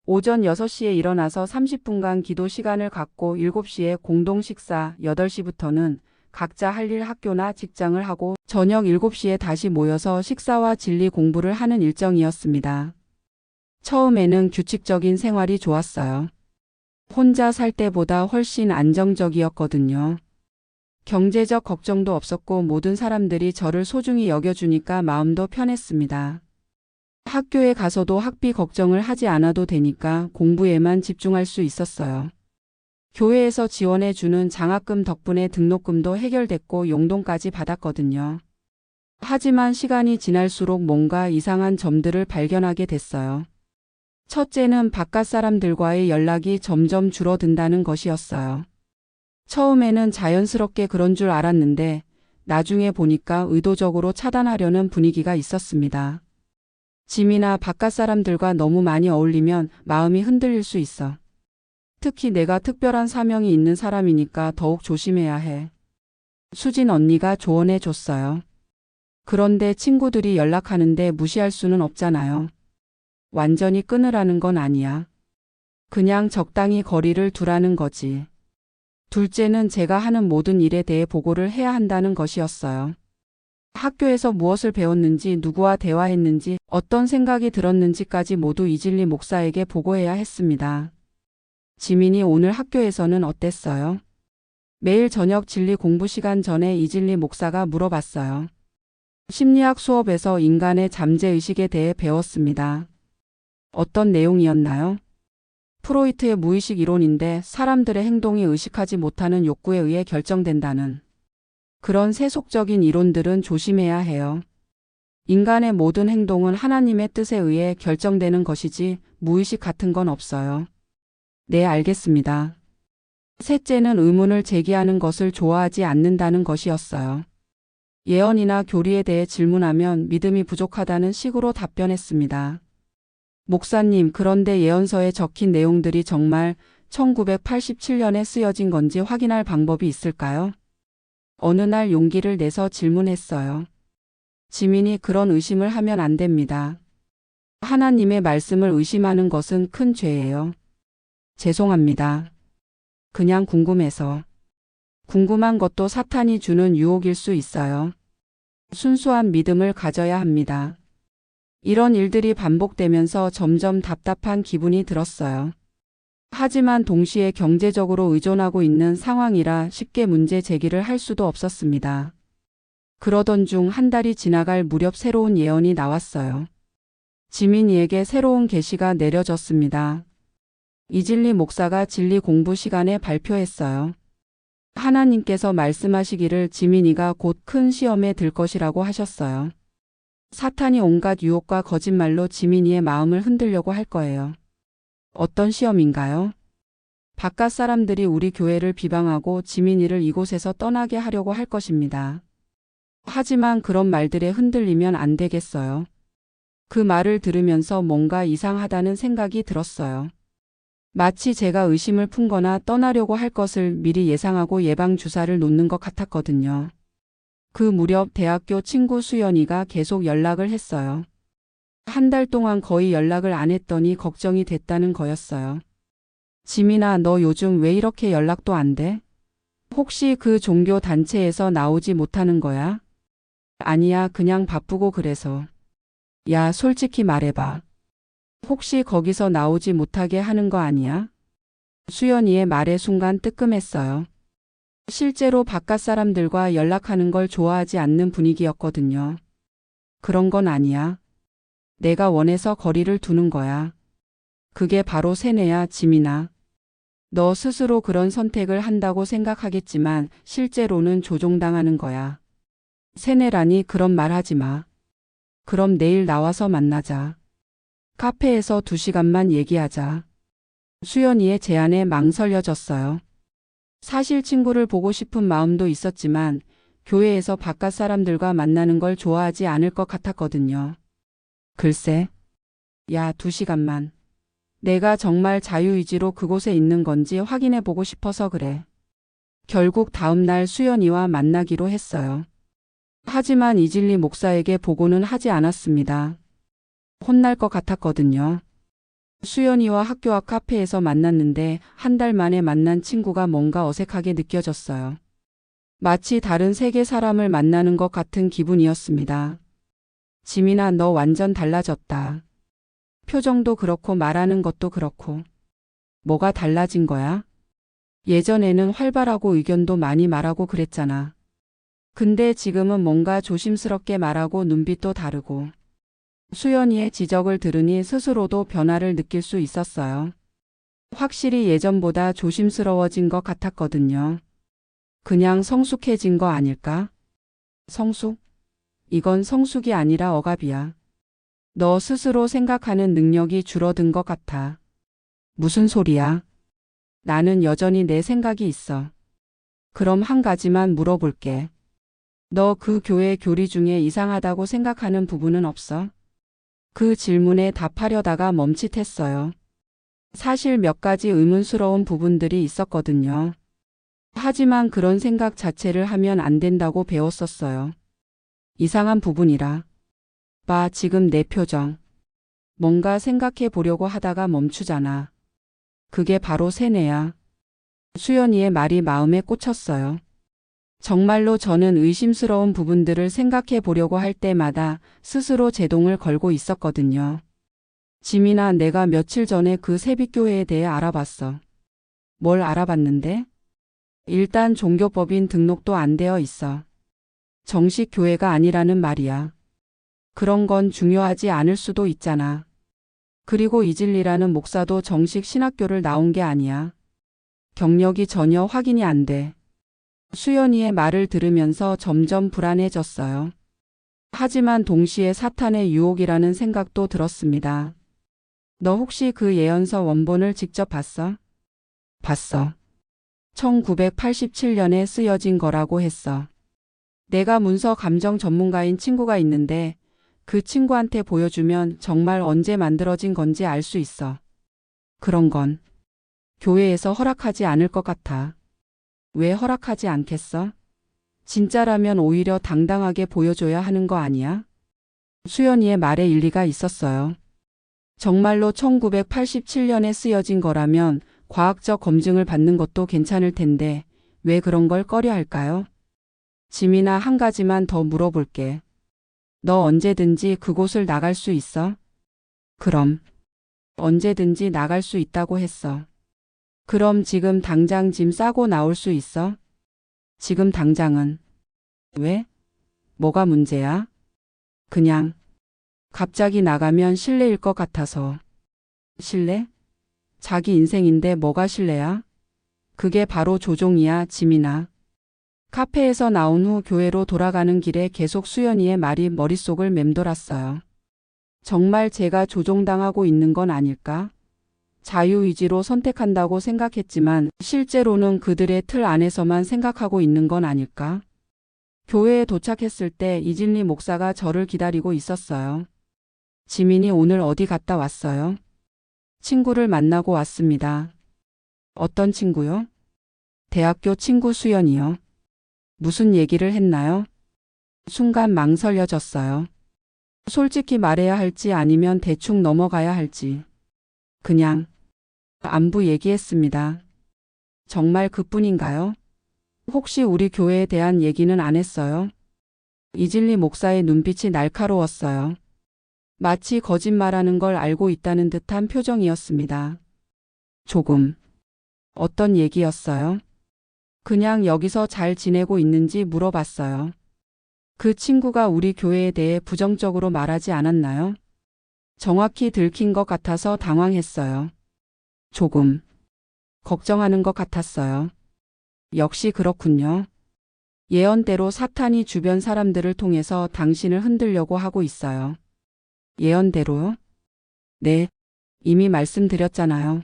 A: 오전 6시에 일어나서 30분간 기도 시간을 갖고 7시에 공동 식사, 8시부터는 각자 할 일 학교나 직장을 하고 저녁 7시에 다시 모여서 식사와 진리 공부를 하는 일정이었습니다. 처음에는 규칙적인 생활이 좋았어요. 혼자 살 때보다 훨씬 안정적이었거든요. 경제적 걱정도 없었고 모든 사람들이 저를 소중히 여겨주니까 마음도 편했습니다. 학교에 가서도 학비 걱정을 하지 않아도 되니까 공부에만 집중할 수 있었어요. 교회에서 지원해주는 장학금 덕분에 등록금도 해결됐고 용돈까지 받았거든요. 하지만 시간이 지날수록 뭔가 이상한 점들을 발견하게 됐어요. 첫째는 바깥 사람들과의 연락이 점점 줄어든다는 것이었어요. 처음에는 자연스럽게 그런 줄 알았는데 나중에 보니까 의도적으로 차단하려는 분위기가 있었습니다. 짐이나 바깥 사람들과 너무 많이 어울리면 마음이 흔들릴 수 있어. 특히 내가 특별한 사명이 있는 사람이니까 더욱 조심해야 해. 수진 언니가 조언해 줬어요. 그런데 친구들이 연락하는데 무시할 수는 없잖아요. 완전히 끊으라는 건 아니야. 그냥 적당히 거리를 두라는 거지. 둘째는 제가 하는 모든 일에 대해 보고를 해야 한다는 것이었어요. 학교에서 무엇을 배웠는지, 누구와 대화했는지, 어떤 생각이 들었는지까지 모두 이진리 목사에게 보고해야 했습니다. 지민이 오늘 학교에서는 어땠어요? 매일 저녁 진리 공부 시간 전에 이진리 목사가 물어봤어요. 심리학 수업에서 인간의 잠재의식에 대해 배웠습니다. 어떤 내용이었나요? 프로이트의 무의식 이론인데 사람들의 행동이 의식하지 못하는 욕구에 의해 결정된다는 그런 세속적인 이론들은 조심해야 해요. 인간의 모든 행동은 하나님의 뜻에 의해 결정되는 것이지 무의식 같은 건 없어요. 네, 알겠습니다. 셋째는 의문을 제기하는 것을 좋아하지 않는다는 것이었어요. 예언이나 교리에 대해 질문하면 믿음이 부족하다는 식으로 답변했습니다. 목사님, 그런데 예언서에 적힌 내용들이 정말 1987년에 쓰여진 건지 확인할 방법이 있을까요? 어느 날 용기를 내서 질문했어요. 지민이, 그런 의심을 하면 안 됩니다. 하나님의 말씀을 의심하는 것은 큰 죄예요. 죄송합니다. 그냥 궁금해서. 궁금한 것도 사탄이 주는 유혹일 수 있어요. 순수한 믿음을 가져야 합니다. 이런 일들이 반복되면서 점점 답답한 기분이 들었어요. 하지만 동시에 경제적으로 의존하고 있는 상황이라 쉽게 문제 제기를 할 수도 없었습니다. 그러던 중 한 달이 지나갈 무렵 새로운 예언이 나왔어요. 지민이에게 새로운 계시가 내려졌습니다. 이진리 목사가 진리 공부 시간에 발표했어요. 하나님께서 말씀하시기를 지민이가 곧 큰 시험에 들 것이라고 하셨어요. 사탄이 온갖 유혹과 거짓말로 지민이의 마음을 흔들려고 할 거예요. 어떤 시험인가요? 바깥 사람들이 우리 교회를 비방하고 지민이를 이곳에서 떠나게 하려고 할 것입니다. 하지만 그런 말들에 흔들리면 안 되겠어요. 그 말을 들으면서 뭔가 이상하다는 생각이 들었어요. 마치 제가 의심을 품거나 떠나려고 할 것을 미리 예상하고 예방 주사를 놓는 것 같았거든요. 그 무렵 대학교 친구 수연이가 계속 연락을 했어요. 한 달 동안 거의 연락을 안 했더니 걱정이 됐다는 거였어요. 지민아, 너 요즘 왜 이렇게 연락도 안 돼? 혹시 그 종교 단체에서 나오지 못하는 거야? 아니야, 그냥 바쁘고 그래서. 야, 솔직히 말해봐. 혹시 거기서 나오지 못하게 하는 거 아니야? 수연이의 말에 순간 뜨끔했어요. 실제로 바깥 사람들과 연락하는 걸 좋아하지 않는 분위기였거든요. 그런 건 아니야. 내가 원해서 거리를 두는 거야. 그게 바로 세뇌야, 지민아. 너 스스로 그런 선택을 한다고 생각하겠지만 실제로는 조종당하는 거야. 세뇌라니 그런 말 하지 마. 그럼 내일 나와서 만나자. 카페에서 2시간만 얘기하자. 수연이의 제안에 망설여졌어요. 사실 친구를 보고 싶은 마음도 있었지만 교회에서 바깥 사람들과 만나는 걸 좋아하지 않을 것 같았거든요. 글쎄, 야, 2시간만. 내가 정말 자유의지로 그곳에 있는 건지 확인해 보고 싶어서 그래. 결국 다음 날 수연이와 만나기로 했어요. 하지만 이진리 목사에게 보고는 하지 않았습니다. 혼날 것 같았거든요. 수연이와 학교 앞 카페에서 만났는데 한 달 만에 만난 친구가 뭔가 어색하게 느껴졌어요. 마치 다른 세계 사람을 만나는 것 같은 기분이었습니다. 지민아, 너 완전 달라졌다. 표정도 그렇고 말하는 것도 그렇고. 뭐가 달라진 거야? 예전에는 활발하고 의견도 많이 말하고 그랬잖아. 근데 지금은 뭔가 조심스럽게 말하고 눈빛도 다르고. 수연이의 지적을 들으니 스스로도 변화를 느낄 수 있었어요. 확실히 예전보다 조심스러워진 것 같았거든요. 그냥 성숙해진 거 아닐까? 성숙? 이건 성숙이 아니라 억압이야. 너 스스로 생각하는 능력이 줄어든 것 같아. 무슨 소리야? 나는 여전히 내 생각이 있어. 그럼 한 가지만 물어볼게. 너 그 교회 교리 중에 이상하다고 생각하는 부분은 없어? 그 질문에 답하려다가 멈칫했어요. 사실 몇 가지 의문스러운 부분들이 있었거든요. 하지만 그런 생각 자체를 하면 안 된다고 배웠었어요. 이상한 부분이라. 봐, 지금 내 표정. 뭔가 생각해 보려고 하다가 멈추잖아. 그게 바로 세뇌야. 수연이의 말이 마음에 꽂혔어요. 정말로 저는 의심스러운 부분들을 생각해 보려고 할 때마다 스스로 제동을 걸고 있었거든요. 지민아, 내가 며칠 전에 그 세빛교회에 대해 알아봤어. 뭘 알아봤는데? 일단 종교법인 등록도 안 되어 있어. 정식 교회가 아니라는 말이야. 그런 건 중요하지 않을 수도 있잖아. 그리고 이진리라는 목사도 정식 신학교를 나온 게 아니야. 경력이 전혀 확인이 안 돼. 수연이의 말을 들으면서 점점 불안해졌어요. 하지만 동시에 사탄의 유혹이라는 생각도 들었습니다. 너 혹시 그 예언서 원본을 직접 봤어? 봤어. 1987년에 쓰여진 거라고 했어. 내가 문서 감정 전문가인 친구가 있는데 그 친구한테 보여주면 정말 언제 만들어진 건지 알 수 있어. 그런 건 교회에서 허락하지 않을 것 같아. 왜 허락하지 않겠어? 진짜라면 오히려 당당하게 보여줘야 하는 거 아니야? 수연이의 말에 일리가 있었어요. 정말로 1987년에 쓰여진 거라면 과학적 검증을 받는 것도 괜찮을 텐데 왜 그런 걸 꺼려 할까요? 지민아, 한 가지만 더 물어볼게. 너 언제든지 그곳을 나갈 수 있어? 그럼. 언제든지 나갈 수 있다고 했어. 그럼 지금 당장 짐 싸고 나올 수 있어? 지금 당장은. 왜? 뭐가 문제야? 그냥. 갑자기 나가면 실례일 것 같아서. 실례? 자기 인생인데 뭐가 실례야? 그게 바로 조종이야, 지민아. 카페에서 나온 후 교회로 돌아가는 길에 계속 수연이의 말이 머릿속을 맴돌았어요. 정말 제가 조종당하고 있는 건 아닐까? 자유의지로 선택한다고 생각했지만 실제로는 그들의 틀 안에서만 생각하고 있는 건 아닐까? 교회에 도착했을 때 이진리 목사가 저를 기다리고 있었어요. 지민이 오늘 어디 갔다 왔어요? 친구를 만나고 왔습니다. 어떤 친구요? 대학교 친구 수연이요. 무슨 얘기를 했나요? 순간 망설여졌어요. 솔직히 말해야 할지 아니면 대충 넘어가야 할지. 그냥 안부 얘기했습니다. 정말 그뿐인가요? 혹시 우리 교회에 대한 얘기는 안 했어요? 이진리 목사의 눈빛이 날카로웠어요. 마치 거짓말하는 걸 알고 있다는 듯한 표정이었습니다. 조금. 어떤 얘기였어요? 그냥 여기서 잘 지내고 있는지 물어봤어요. 그 친구가 우리 교회에 대해 부정적으로 말하지 않았나요? 정확히 들킨 것 같아서 당황했어요. 조금. 걱정하는 것 같았어요. 역시 그렇군요. 예언대로 사탄이 주변 사람들을 통해서 당신을 흔들려고 하고 있어요. 예언대로요? 네, 이미 말씀드렸잖아요.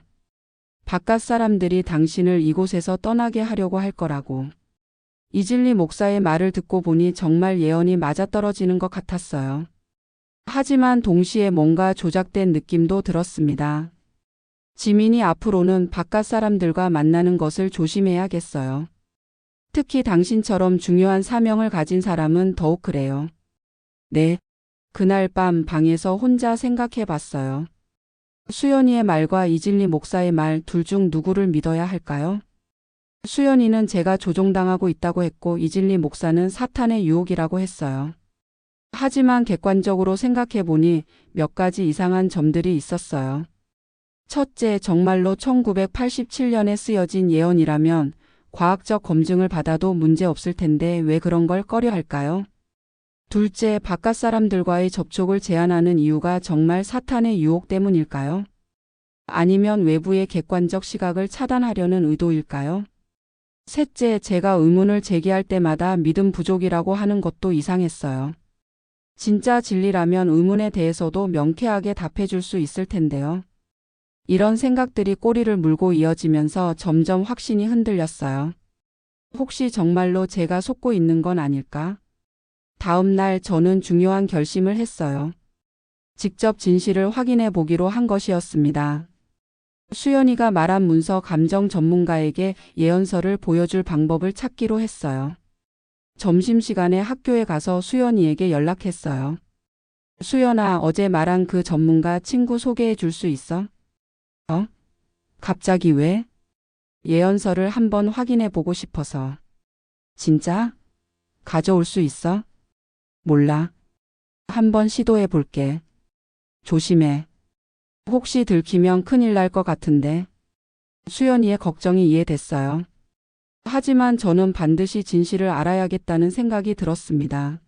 A: 바깥 사람들이 당신을 이곳에서 떠나게 하려고 할 거라고. 이진리 목사의 말을 듣고 보니 정말 예언이 맞아떨어지는 것 같았어요. 하지만 동시에 뭔가 조작된 느낌도 들었습니다. 지민이 앞으로는 바깥 사람들과 만나는 것을 조심해야겠어요. 특히 당신처럼 중요한 사명을 가진 사람은 더욱 그래요. 네, 그날 밤 방에서 혼자 생각해 봤어요. 수연이의 말과 이진리 목사의 말 둘 중 누구를 믿어야 할까요? 수연이는 제가 조종당하고 있다고 했고 이진리 목사는 사탄의 유혹이라고 했어요. 하지만 객관적으로 생각해 보니 몇 가지 이상한 점들이 있었어요. 첫째, 정말로 1987년에 쓰여진 예언이라면 과학적 검증을 받아도 문제 없을 텐데 왜 그런 걸 꺼려 할까요? 둘째, 바깥 사람들과의 접촉을 제한하는 이유가 정말 사탄의 유혹 때문일까요? 아니면 외부의 객관적 시각을 차단하려는 의도일까요? 셋째, 제가 의문을 제기할 때마다 믿음 부족이라고 하는 것도 이상했어요. 진짜 진리라면 의문에 대해서도 명쾌하게 답해줄 수 있을 텐데요. 이런 생각들이 꼬리를 물고 이어지면서 점점 확신이 흔들렸어요. 혹시 정말로 제가 속고 있는 건 아닐까? 다음 날 저는 중요한 결심을 했어요. 직접 진실을 확인해 보기로 한 것이었습니다. 수연이가 말한 문서 감정 전문가에게 예언서를 보여줄 방법을 찾기로 했어요. 점심시간에 학교에 가서 수연이에게 연락했어요. 수연아, 어제 말한 그 전문가 친구 소개해 줄 수 있어? 갑자기 왜? 예언서를 한번 확인해 보고 싶어서. 진짜? 가져올 수 있어? 몰라. 한번 시도해 볼게. 조심해. 혹시 들키면 큰일 날 것 같은데. 수연이의 걱정이 이해됐어요. 하지만 저는 반드시 진실을 알아야겠다는 생각이 들었습니다.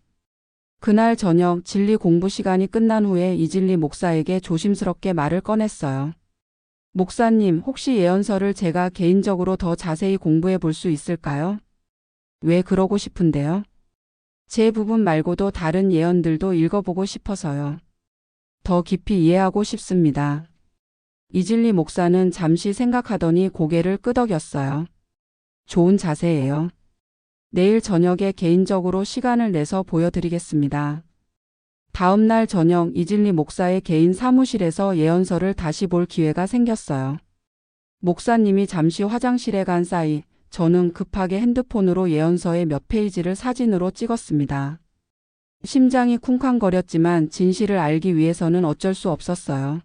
A: 그날 저녁 진리 공부 시간이 끝난 후에 이진리 목사에게 조심스럽게 말을 꺼냈어요. 목사님, 혹시 예언서를 제가 개인적으로 더 자세히 공부해 볼 수 있을까요? 왜 그러고 싶은데요? 제 부분 말고도 다른 예언들도 읽어보고 싶어서요. 더 깊이 이해하고 싶습니다. 이진리 목사는 잠시 생각하더니 고개를 끄덕였어요. 좋은 자세예요. 내일 저녁에 개인적으로 시간을 내서 보여드리겠습니다. 다음 날 저녁 이진리 목사의 개인 사무실에서 예언서를 다시 볼 기회가 생겼어요. 목사님이 잠시 화장실에 간 사이 저는 급하게 핸드폰으로 예언서의 몇 페이지를 사진으로 찍었습니다. 심장이 쿵쾅거렸지만 진실을 알기 위해서는 어쩔 수 없었어요.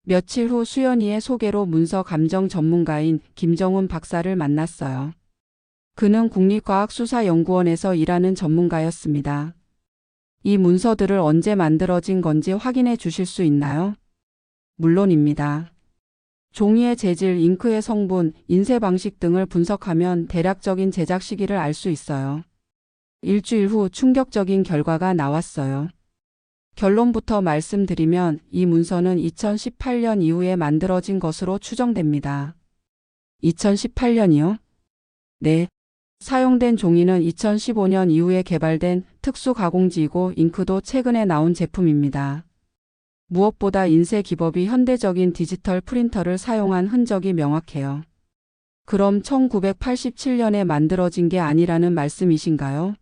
A: 며칠 후 수연이의 소개로 문서 감정 전문가인 김정훈 박사를 만났어요. 그는 국립과학수사연구원에서 일하는 전문가였습니다. 이 문서들을 언제 만들어진 건지 확인해 주실 수 있나요? 물론입니다. 종이의 재질, 잉크의 성분, 인쇄 방식 등을 분석하면 대략적인 제작 시기를 알 수 있어요. 일주일 후 충격적인 결과가 나왔어요. 결론부터 말씀드리면 이 문서는 2018년 이후에 만들어진 것으로 추정됩니다. 2018년이요? 네. 사용된 종이는 2015년 이후에 개발된 특수 가공지이고 잉크도 최근에 나온 제품입니다. 무엇보다 인쇄 기법이 현대적인 디지털 프린터를 사용한 흔적이 명확해요. 그럼 1987년에 만들어진 게 아니라는 말씀이신가요?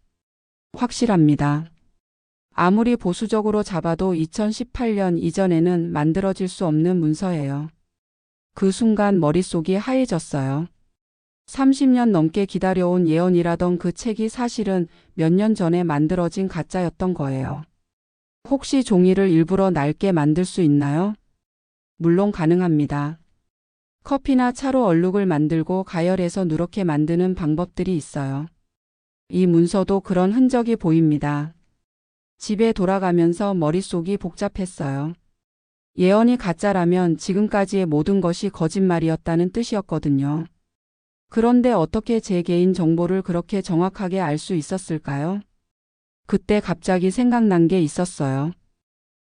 A: 확실합니다. 아무리 보수적으로 잡아도 2018년 이전에는 만들어질 수 없는 문서예요. 그 순간 머릿속이 하얘졌어요. 30년 넘게 기다려온 예언이라던 그 책이 사실은 몇 년 전에 만들어진 가짜였던 거예요. 혹시 종이를 일부러 낡게 만들 수 있나요? 물론 가능합니다. 커피나 차로 얼룩을 만들고 가열해서 누렇게 만드는 방법들이 있어요. 이 문서도 그런 흔적이 보입니다. 집에 돌아가면서 머릿속이 복잡했어요. 예언이 가짜라면 지금까지의 모든 것이 거짓말이었다는 뜻이었거든요. 그런데 어떻게 제 개인 정보를 그렇게 정확하게 알 수 있었을까요? 그때 갑자기 생각난 게 있었어요.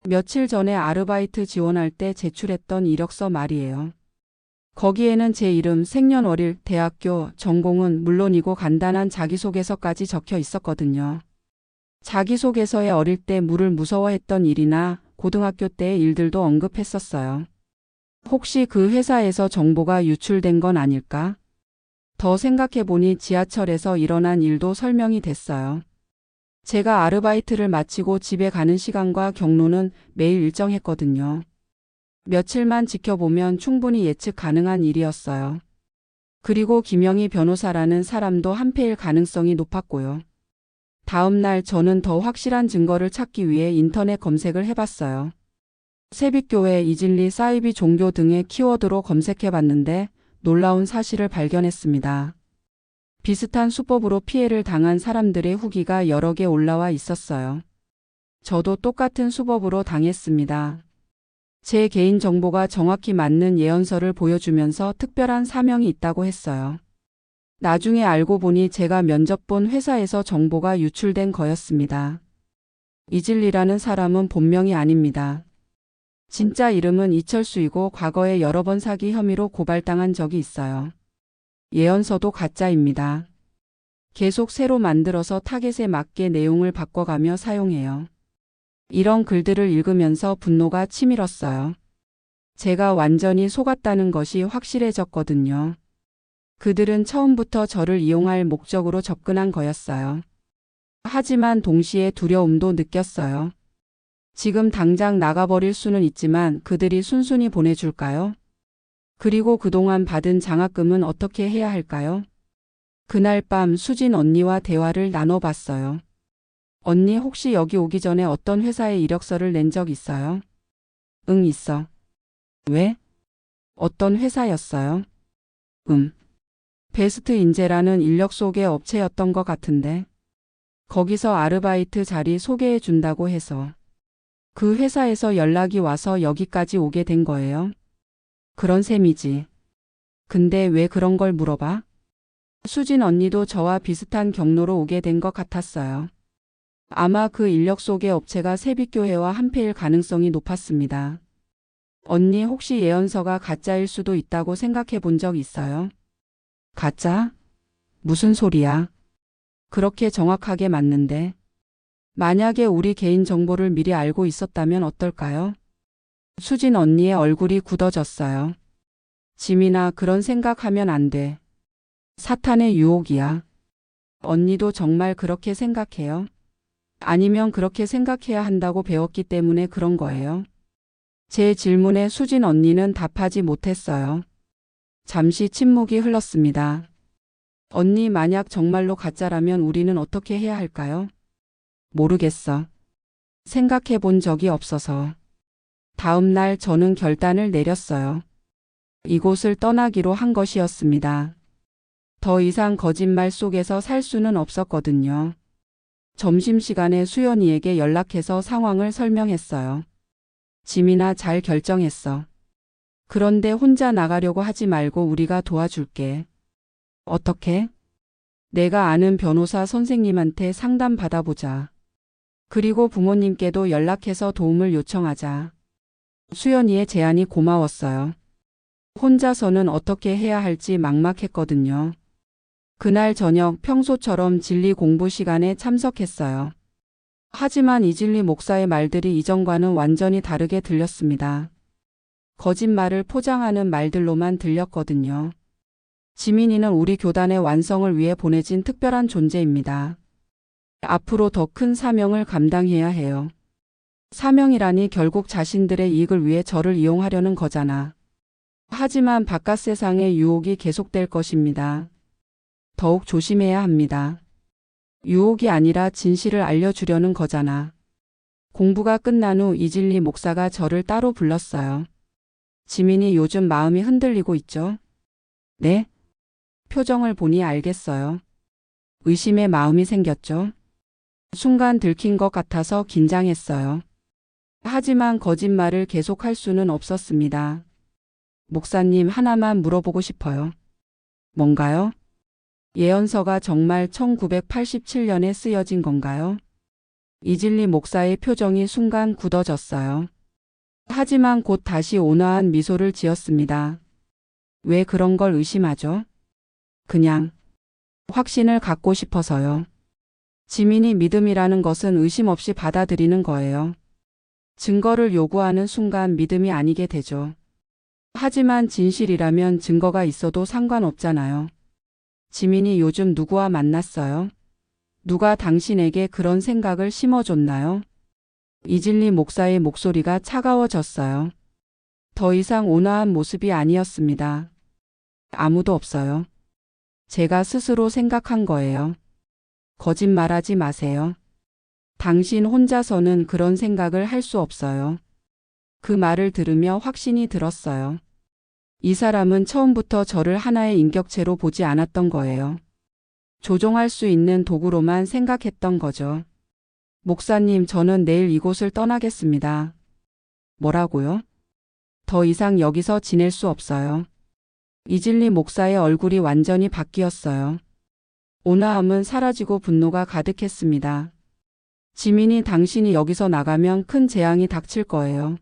A: 며칠 전에 아르바이트 지원할 때 제출했던 이력서 말이에요. 거기에는 제 이름, 생년월일, 대학교, 전공은 물론이고 간단한 자기소개서까지 적혀 있었거든요. 자기소개서에 어릴 때 물을 무서워했던 일이나 고등학교 때의 일들도 언급했었어요. 혹시 그 회사에서 정보가 유출된 건 아닐까? 더 생각해보니 지하철에서 일어난 일도 설명이 됐어요. 제가 아르바이트를 마치고 집에 가는 시간과 경로는 매일 일정했거든요. 며칠만 지켜보면 충분히 예측 가능한 일이었어요. 그리고 김영희 변호사라는 사람도 한패일 가능성이 높았고요. 다음 날 저는 더 확실한 증거를 찾기 위해 인터넷 검색을 해봤어요. 세빛교회, 이진리, 사이비 종교 등의 키워드로 검색해봤는데 놀라운 사실을 발견했습니다. 비슷한 수법으로 피해를 당한 사람들의 후기가 여러 개 올라와 있었어요. 저도 똑같은 수법으로 당했습니다. 제 개인 정보가 정확히 맞는 예언서를 보여주면서 특별한 사명이 있다고 했어요. 나중에 알고 보니 제가 면접 본 회사에서 정보가 유출된 거였습니다. 이진리라는 사람은 본명이 아닙니다. 진짜 이름은 이철수이고 과거에 여러 번 사기 혐의로 고발당한 적이 있어요. 예언서도 가짜입니다. 계속 새로 만들어서 타겟에 맞게 내용을 바꿔가며 사용해요. 이런 글들을 읽으면서 분노가 치밀었어요. 제가 완전히 속았다는 것이 확실해졌거든요. 그들은 처음부터 저를 이용할 목적으로 접근한 거였어요. 하지만 동시에 두려움도 느꼈어요. 지금 당장 나가버릴 수는 있지만 그들이 순순히 보내줄까요? 그리고 그동안 받은 장학금은 어떻게 해야 할까요? 그날 밤 수진 언니와 대화를 나눠봤어요. 언니 혹시 여기 오기 전에 어떤 회사에 이력서를 낸 적 있어요? 응, 있어. 왜? 어떤 회사였어요? 베스트 인재라는 인력 소개 업체였던 것 같은데. 거기서 아르바이트 자리 소개해 준다고 해서. 그 회사에서 연락이 와서 여기까지 오게 된 거예요. 그런 셈이지. 근데 왜 그런 걸 물어봐? 수진 언니도 저와 비슷한 경로로 오게 된 것 같았어요. 아마 그 인력 소개 업체가 세빛교회와 한패일 가능성이 높았습니다. 언니 혹시 예언서가 가짜일 수도 있다고 생각해 본 적 있어요? 가짜? 무슨 소리야? 그렇게 정확하게 맞는데. 만약에 우리 개인 정보를 미리 알고 있었다면 어떨까요? 수진 언니의 얼굴이 굳어졌어요. 지민아, 그런 생각하면 안 돼. 사탄의 유혹이야. 언니도 정말 그렇게 생각해요? 아니면 그렇게 생각해야 한다고 배웠기 때문에 그런 거예요? 제 질문에 수진 언니는 답하지 못했어요. 잠시 침묵이 흘렀습니다. 언니, 만약 정말로 가짜라면 우리는 어떻게 해야 할까요? 모르겠어. 생각해 본 적이 없어서. 다음 날 저는 결단을 내렸어요. 이곳을 떠나기로 한 것이었습니다. 더 이상 거짓말 속에서 살 수는 없었거든요. 점심시간에 수연이에게 연락해서 상황을 설명했어요. 지민아, 잘 결정했어. 그런데 혼자 나가려고 하지 말고 우리가 도와줄게. 어떻게? 내가 아는 변호사 선생님한테 상담 받아보자. 그리고 부모님께도 연락해서 도움을 요청하자. 수연이의 제안이 고마웠어요. 혼자서는 어떻게 해야 할지 막막했거든요. 그날 저녁 평소처럼 진리 공부 시간에 참석했어요. 하지만 이진리 목사의 말들이 이전과는 완전히 다르게 들렸습니다. 거짓말을 포장하는 말들로만 들렸거든요. 지민이는 우리 교단의 완성을 위해 보내진 특별한 존재입니다. 앞으로 더 큰 사명을 감당해야 해요. 사명이라니 결국 자신들의 이익을 위해 저를 이용하려는 거잖아. 하지만 바깥 세상의 유혹이 계속될 것입니다. 더욱 조심해야 합니다. 유혹이 아니라 진실을 알려주려는 거잖아. 공부가 끝난 후 이진리 목사가 저를 따로 불렀어요. 지민이 요즘 마음이 흔들리고 있죠? 네? 표정을 보니 알겠어요. 의심의 마음이 생겼죠? 순간 들킨 것 같아서 긴장했어요. 하지만 거짓말을 계속할 수는 없었습니다. 목사님, 하나만 물어보고 싶어요. 뭔가요? 예언서가 정말 1987년에 쓰여진 건가요? 이진리 목사의 표정이 순간 굳어졌어요. 하지만 곧 다시 온화한 미소를 지었습니다. 왜 그런 걸 의심하죠? 그냥 확신을 갖고 싶어서요. 지민이 믿음이라는 것은 의심 없이 받아들이는 거예요. 증거를 요구하는 순간 믿음이 아니게 되죠. 하지만 진실이라면 증거가 있어도 상관없잖아요. 지민이 요즘 누구와 만났어요? 누가 당신에게 그런 생각을 심어줬나요? 이진리 목사의 목소리가 차가워졌어요. 더 이상 온화한 모습이 아니었습니다. 아무도 없어요. 제가 스스로 생각한 거예요. 거짓말하지 마세요. 당신 혼자서는 그런 생각을 할 수 없어요. 그 말을 들으며 확신이 들었어요. 이 사람은 처음부터 저를 하나의 인격체로 보지 않았던 거예요. 조종할 수 있는 도구로만 생각했던 거죠. 목사님, 저는 내일 이곳을 떠나겠습니다. 뭐라고요? 더 이상 여기서 지낼 수 없어요. 이진리 목사의 얼굴이 완전히 바뀌었어요. 온화함은 사라지고 분노가 가득했습니다. 지민이, 당신이 여기서 나가면 큰 재앙이 닥칠 거예요.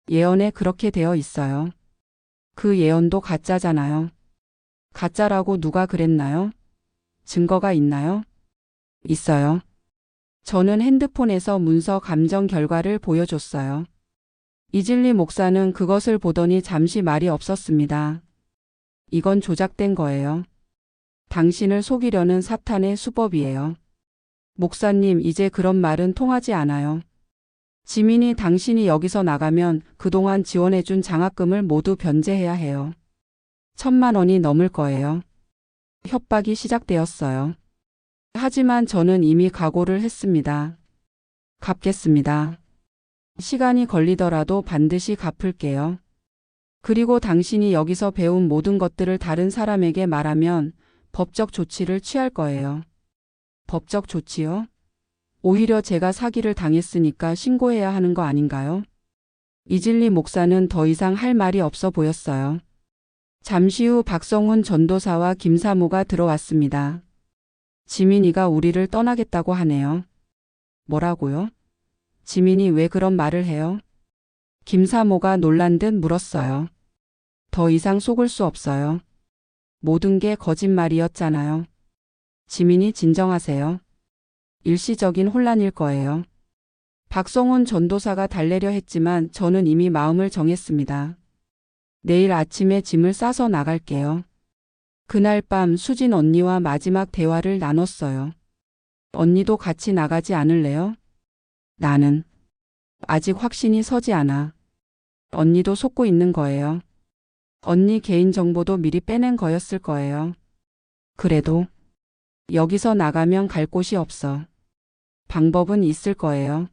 A: 예언에 그렇게 되어 있어요. 그 예언도 가짜잖아요. 가짜라고 누가 그랬나요? 증거가 있나요? 있어요. 저는 핸드폰에서 문서 감정 결과를 보여줬어요. 이진리 목사는 그것을 보더니 잠시 말이 없었습니다. 이건 조작된 거예요. 당신을 속이려는 사탄의 수법이에요. 목사님, 이제 그런 말은 통하지 않아요. 지민이, 당신이 여기서 나가면 그동안 지원해준 장학금을 모두 변제해야 해요. 1,000만 원이 넘을 거예요. 협박이 시작되었어요. 하지만 저는 이미 각오를 했습니다. 갚겠습니다. 시간이 걸리더라도 반드시 갚을게요. 그리고 당신이 여기서 배운 모든 것들을 다른 사람에게 말하면 법적 조치를 취할 거예요. 법적 조치요? 오히려 제가 사기를 당했으니까 신고해야 하는 거 아닌가요? 이진리 목사는 더 이상 할 말이 없어 보였어요. 잠시 후 박성훈 전도사와 김사모가 들어왔습니다. 지민이가 우리를 떠나겠다고 하네요. 뭐라고요? 지민이 왜 그런 말을 해요? 김사모가 놀란 듯 물었어요. 더 이상 속을 수 없어요. 모든 게 거짓말이었잖아요. 지민이, 진정하세요. 일시적인 혼란일 거예요. 박성훈 전도사가 달래려 했지만 저는 이미 마음을 정했습니다. 내일 아침에 짐을 싸서 나갈게요. 그날 밤 수진 언니와 마지막 대화를 나눴어요. 언니도 같이 나가지 않을래요? 나는 아직 확신이 서지 않아. 언니도 속고 있는 거예요. 언니 개인정보도 미리 빼낸 거였을 거예요. 그래도 여기서 나가면 갈 곳이 없어. 방법은 있을 거예요.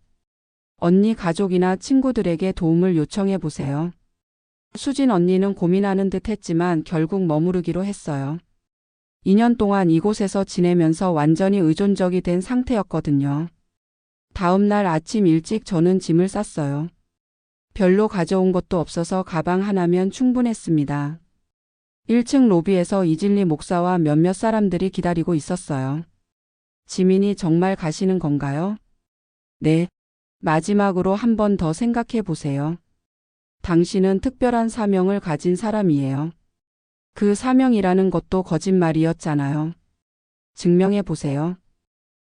A: 언니 가족이나 친구들에게 도움을 요청해 보세요. 수진 언니는 고민하는 듯 했지만 결국 머무르기로 했어요. 2년 동안 이곳에서 지내면서 완전히 의존적이 된 상태였거든요. 다음 날 아침 일찍 저는 짐을 쌌어요. 별로 가져온 것도 없어서 가방 하나면 충분했습니다. 1층 로비에서 이진리 목사와 몇몇 사람들이 기다리고 있었어요. 지민이 정말 가시는 건가요? 네. 마지막으로 한 번 더 생각해 보세요. 당신은 특별한 사명을 가진 사람이에요. 그 사명이라는 것도 거짓말이었잖아요. 증명해 보세요.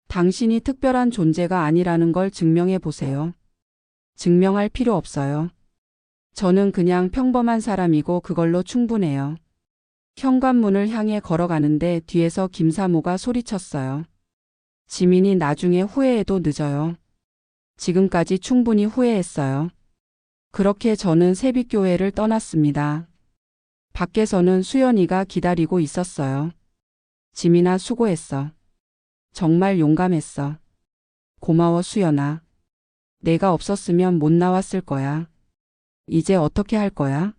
A: 당신이 특별한 존재가 아니라는 걸 증명해 보세요. 증명할 필요 없어요. 저는 그냥 평범한 사람이고 그걸로 충분해요. 현관문을 향해 걸어가는데 뒤에서 김사모가 소리쳤어요. 지민이, 나중에 후회해도 늦어요. 지금까지 충분히 후회했어요. 그렇게 저는 세빛교회를 떠났습니다. 밖에서는 수연이가 기다리고 있었어요. 지민아, 수고했어. 정말 용감했어. 고마워, 수연아. 내가 없었으면 못 나왔을 거야. 이제 어떻게 할 거야?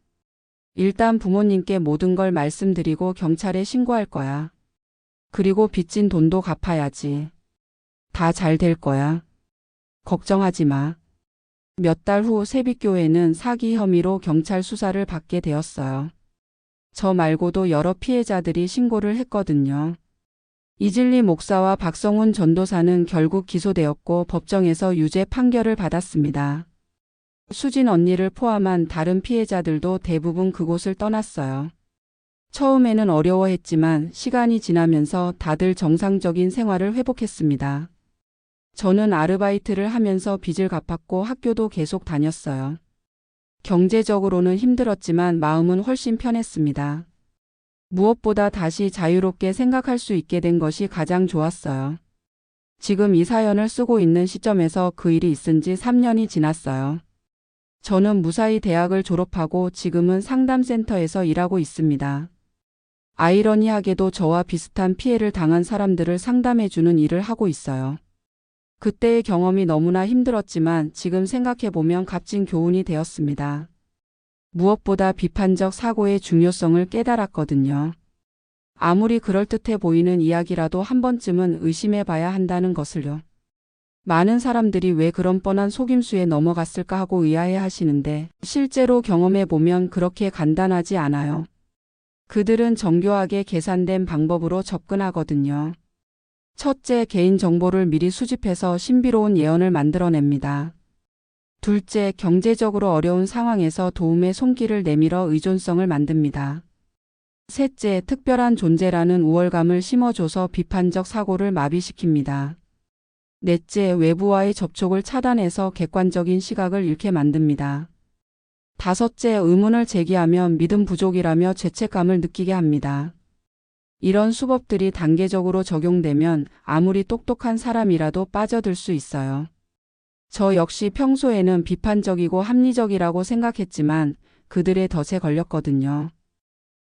A: 일단 부모님께 모든 걸 말씀드리고 경찰에 신고할 거야. 그리고 빚진 돈도 갚아야지. 다 잘 될 거야. 걱정하지 마. 몇 달 후 세빛교회는 사기 혐의로 경찰 수사를 받게 되었어요. 저 말고도 여러 피해자들이 신고를 했거든요. 이진리 목사와 박성훈 전도사는 결국 기소되었고 법정에서 유죄 판결을 받았습니다. 수진 언니를 포함한 다른 피해자들도 대부분 그곳을 떠났어요. 처음에는 어려워했지만 시간이 지나면서 다들 정상적인 생활을 회복했습니다. 저는 아르바이트를 하면서 빚을 갚았고 학교도 계속 다녔어요. 경제적으로는 힘들었지만 마음은 훨씬 편했습니다. 무엇보다 다시 자유롭게 생각할 수 있게 된 것이 가장 좋았어요. 지금 이 사연을 쓰고 있는 시점에서 그 일이 있은 지 3년이 지났어요. 저는 무사히 대학을 졸업하고 지금은 상담센터에서 일하고 있습니다. 아이러니하게도 저와 비슷한 피해를 당한 사람들을 상담해주는 일을 하고 있어요. 그때의 경험이 너무나 힘들었지만 지금 생각해보면 값진 교훈이 되었습니다. 무엇보다 비판적 사고의 중요성을 깨달았거든요. 아무리 그럴듯해 보이는 이야기라도 한 번쯤은 의심해봐야 한다는 것을요. 많은 사람들이 왜 그런 뻔한 속임수에 넘어갔을까 하고 의아해 하시는데 실제로 경험해보면 그렇게 간단하지 않아요. 그들은 정교하게 계산된 방법으로 접근하거든요. 첫째, 개인정보를 미리 수집해서 신비로운 예언을 만들어냅니다. 둘째, 경제적으로 어려운 상황에서 도움의 손길을 내밀어 의존성을 만듭니다. 셋째, 특별한 존재라는 우월감을 심어줘서 비판적 사고를 마비시킵니다. 넷째, 외부와의 접촉을 차단해서 객관적인 시각을 잃게 만듭니다. 다섯째, 의문을 제기하면 믿음 부족이라며 죄책감을 느끼게 합니다. 이런 수법들이 단계적으로 적용되면 아무리 똑똑한 사람이라도 빠져들 수 있어요. 저 역시 평소에는 비판적이고 합리적이라고 생각했지만 그들의 덫에 걸렸거든요.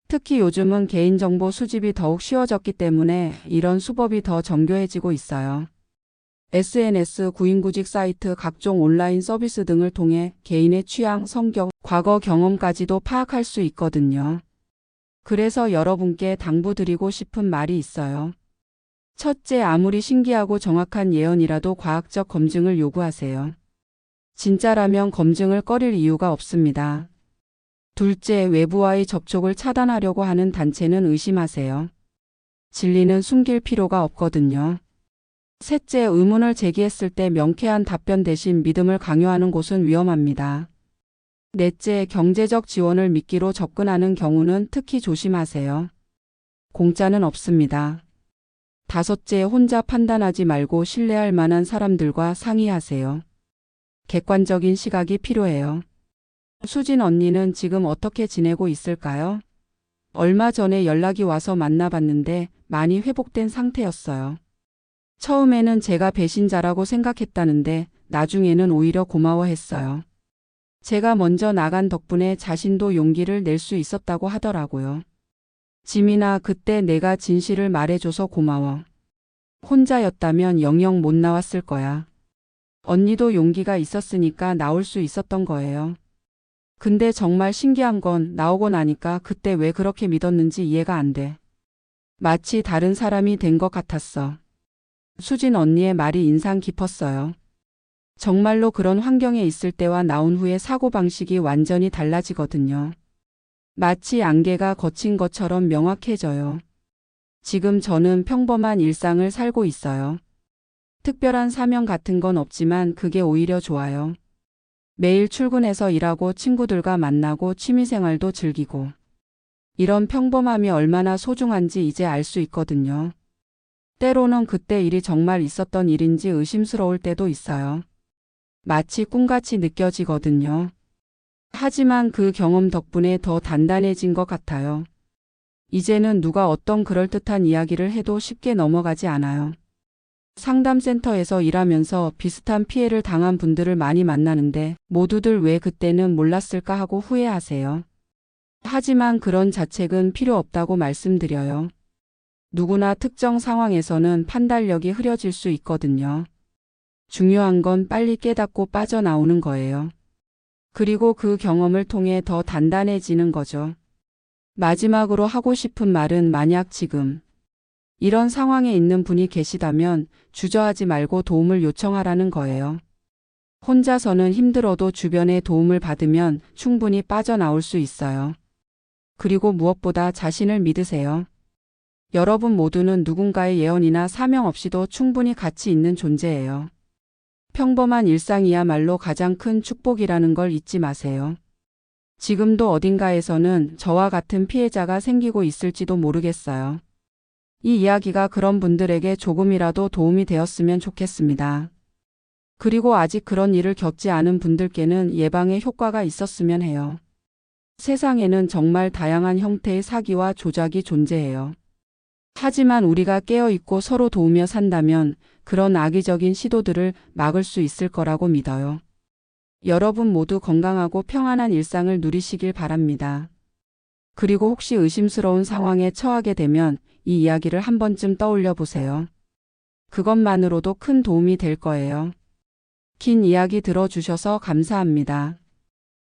A: 특히 요즘은 개인정보 수집이 더욱 쉬워졌기 때문에 이런 수법이 더 정교해지고 있어요. SNS, 구인구직 사이트, 각종 온라인 서비스 등을 통해 개인의 취향, 성격, 과거 경험까지도 파악할 수 있거든요. 그래서 여러분께 당부드리고 싶은 말이 있어요. 첫째, 아무리 신기하고 정확한 예언이라도 과학적 검증을 요구하세요. 진짜라면 검증을 꺼릴 이유가 없습니다. 둘째, 외부와의 접촉을 차단하려고 하는 단체는 의심하세요. 진리는 숨길 필요가 없거든요. 셋째, 의문을 제기했을 때 명쾌한 답변 대신 믿음을 강요하는 곳은 위험합니다. 넷째, 경제적 지원을 미끼로 접근하는 경우는 특히 조심하세요. 공짜는 없습니다. 다섯째, 혼자 판단하지 말고 신뢰할 만한 사람들과 상의하세요. 객관적인 시각이 필요해요. 수진 언니는 지금 어떻게 지내고 있을까요? 얼마 전에 연락이 와서 만나봤는데 많이 회복된 상태였어요. 처음에는 제가 배신자라고 생각했다는데 나중에는 오히려 고마워했어요. 제가 먼저 나간 덕분에 자신도 용기를 낼 수 있었다고 하더라고요. 지민아, 그때 내가 진실을 말해줘서 고마워. 혼자였다면 영영 못 나왔을 거야. 언니도 용기가 있었으니까 나올 수 있었던 거예요. 근데 정말 신기한 건 나오고 나니까 그때 왜 그렇게 믿었는지 이해가 안 돼. 마치 다른 사람이 된 것 같았어. 수진 언니의 말이 인상 깊었어요. 정말로 그런 환경에 있을 때와 나온 후에 사고방식이 완전히 달라지거든요. 마치 안개가 걷힌 것처럼 명확해져요. 지금 저는 평범한 일상을 살고 있어요. 특별한 사명 같은 건 없지만 그게 오히려 좋아요. 매일 출근해서 일하고 친구들과 만나고 취미생활도 즐기고. 이런 평범함이 얼마나 소중한지 이제 알 수 있거든요. 때로는 그때 일이 정말 있었던 일인지 의심스러울 때도 있어요. 마치 꿈같이 느껴지거든요. 하지만 그 경험 덕분에 더 단단해진 것 같아요. 이제는 누가 어떤 그럴듯한 이야기를 해도 쉽게 넘어가지 않아요. 상담센터에서 일하면서 비슷한 피해를 당한 분들을 많이 만나는데 모두들 왜 그때는 몰랐을까 하고 후회하세요. 하지만 그런 자책은 필요 없다고 말씀드려요. 누구나 특정 상황에서는 판단력이 흐려질 수 있거든요. 중요한 건 빨리 깨닫고 빠져나오는 거예요. 그리고 그 경험을 통해 더 단단해지는 거죠. 마지막으로 하고 싶은 말은 만약 지금 이런 상황에 있는 분이 계시다면 주저하지 말고 도움을 요청하라는 거예요. 혼자서는 힘들어도 주변의 도움을 받으면 충분히 빠져나올 수 있어요. 그리고 무엇보다 자신을 믿으세요. 여러분 모두는 누군가의 예언이나 사명 없이도 충분히 가치 있는 존재예요. 평범한 일상이야말로 가장 큰 축복이라는 걸 잊지 마세요. 지금도 어딘가에서는 저와 같은 피해자가 생기고 있을지도 모르겠어요. 이 이야기가 그런 분들에게 조금이라도 도움이 되었으면 좋겠습니다. 그리고 아직 그런 일을 겪지 않은 분들께는 예방의 효과가 있었으면 해요. 세상에는 정말 다양한 형태의 사기와 조작이 존재해요. 하지만 우리가 깨어있고 서로 도우며 산다면 그런 악의적인 시도들을 막을 수 있을 거라고 믿어요. 여러분 모두 건강하고 평안한 일상을 누리시길 바랍니다. 그리고 혹시 의심스러운 상황에 처하게 되면 이 이야기를 한 번쯤 떠올려 보세요. 그것만으로도 큰 도움이 될 거예요. 긴 이야기 들어주셔서 감사합니다.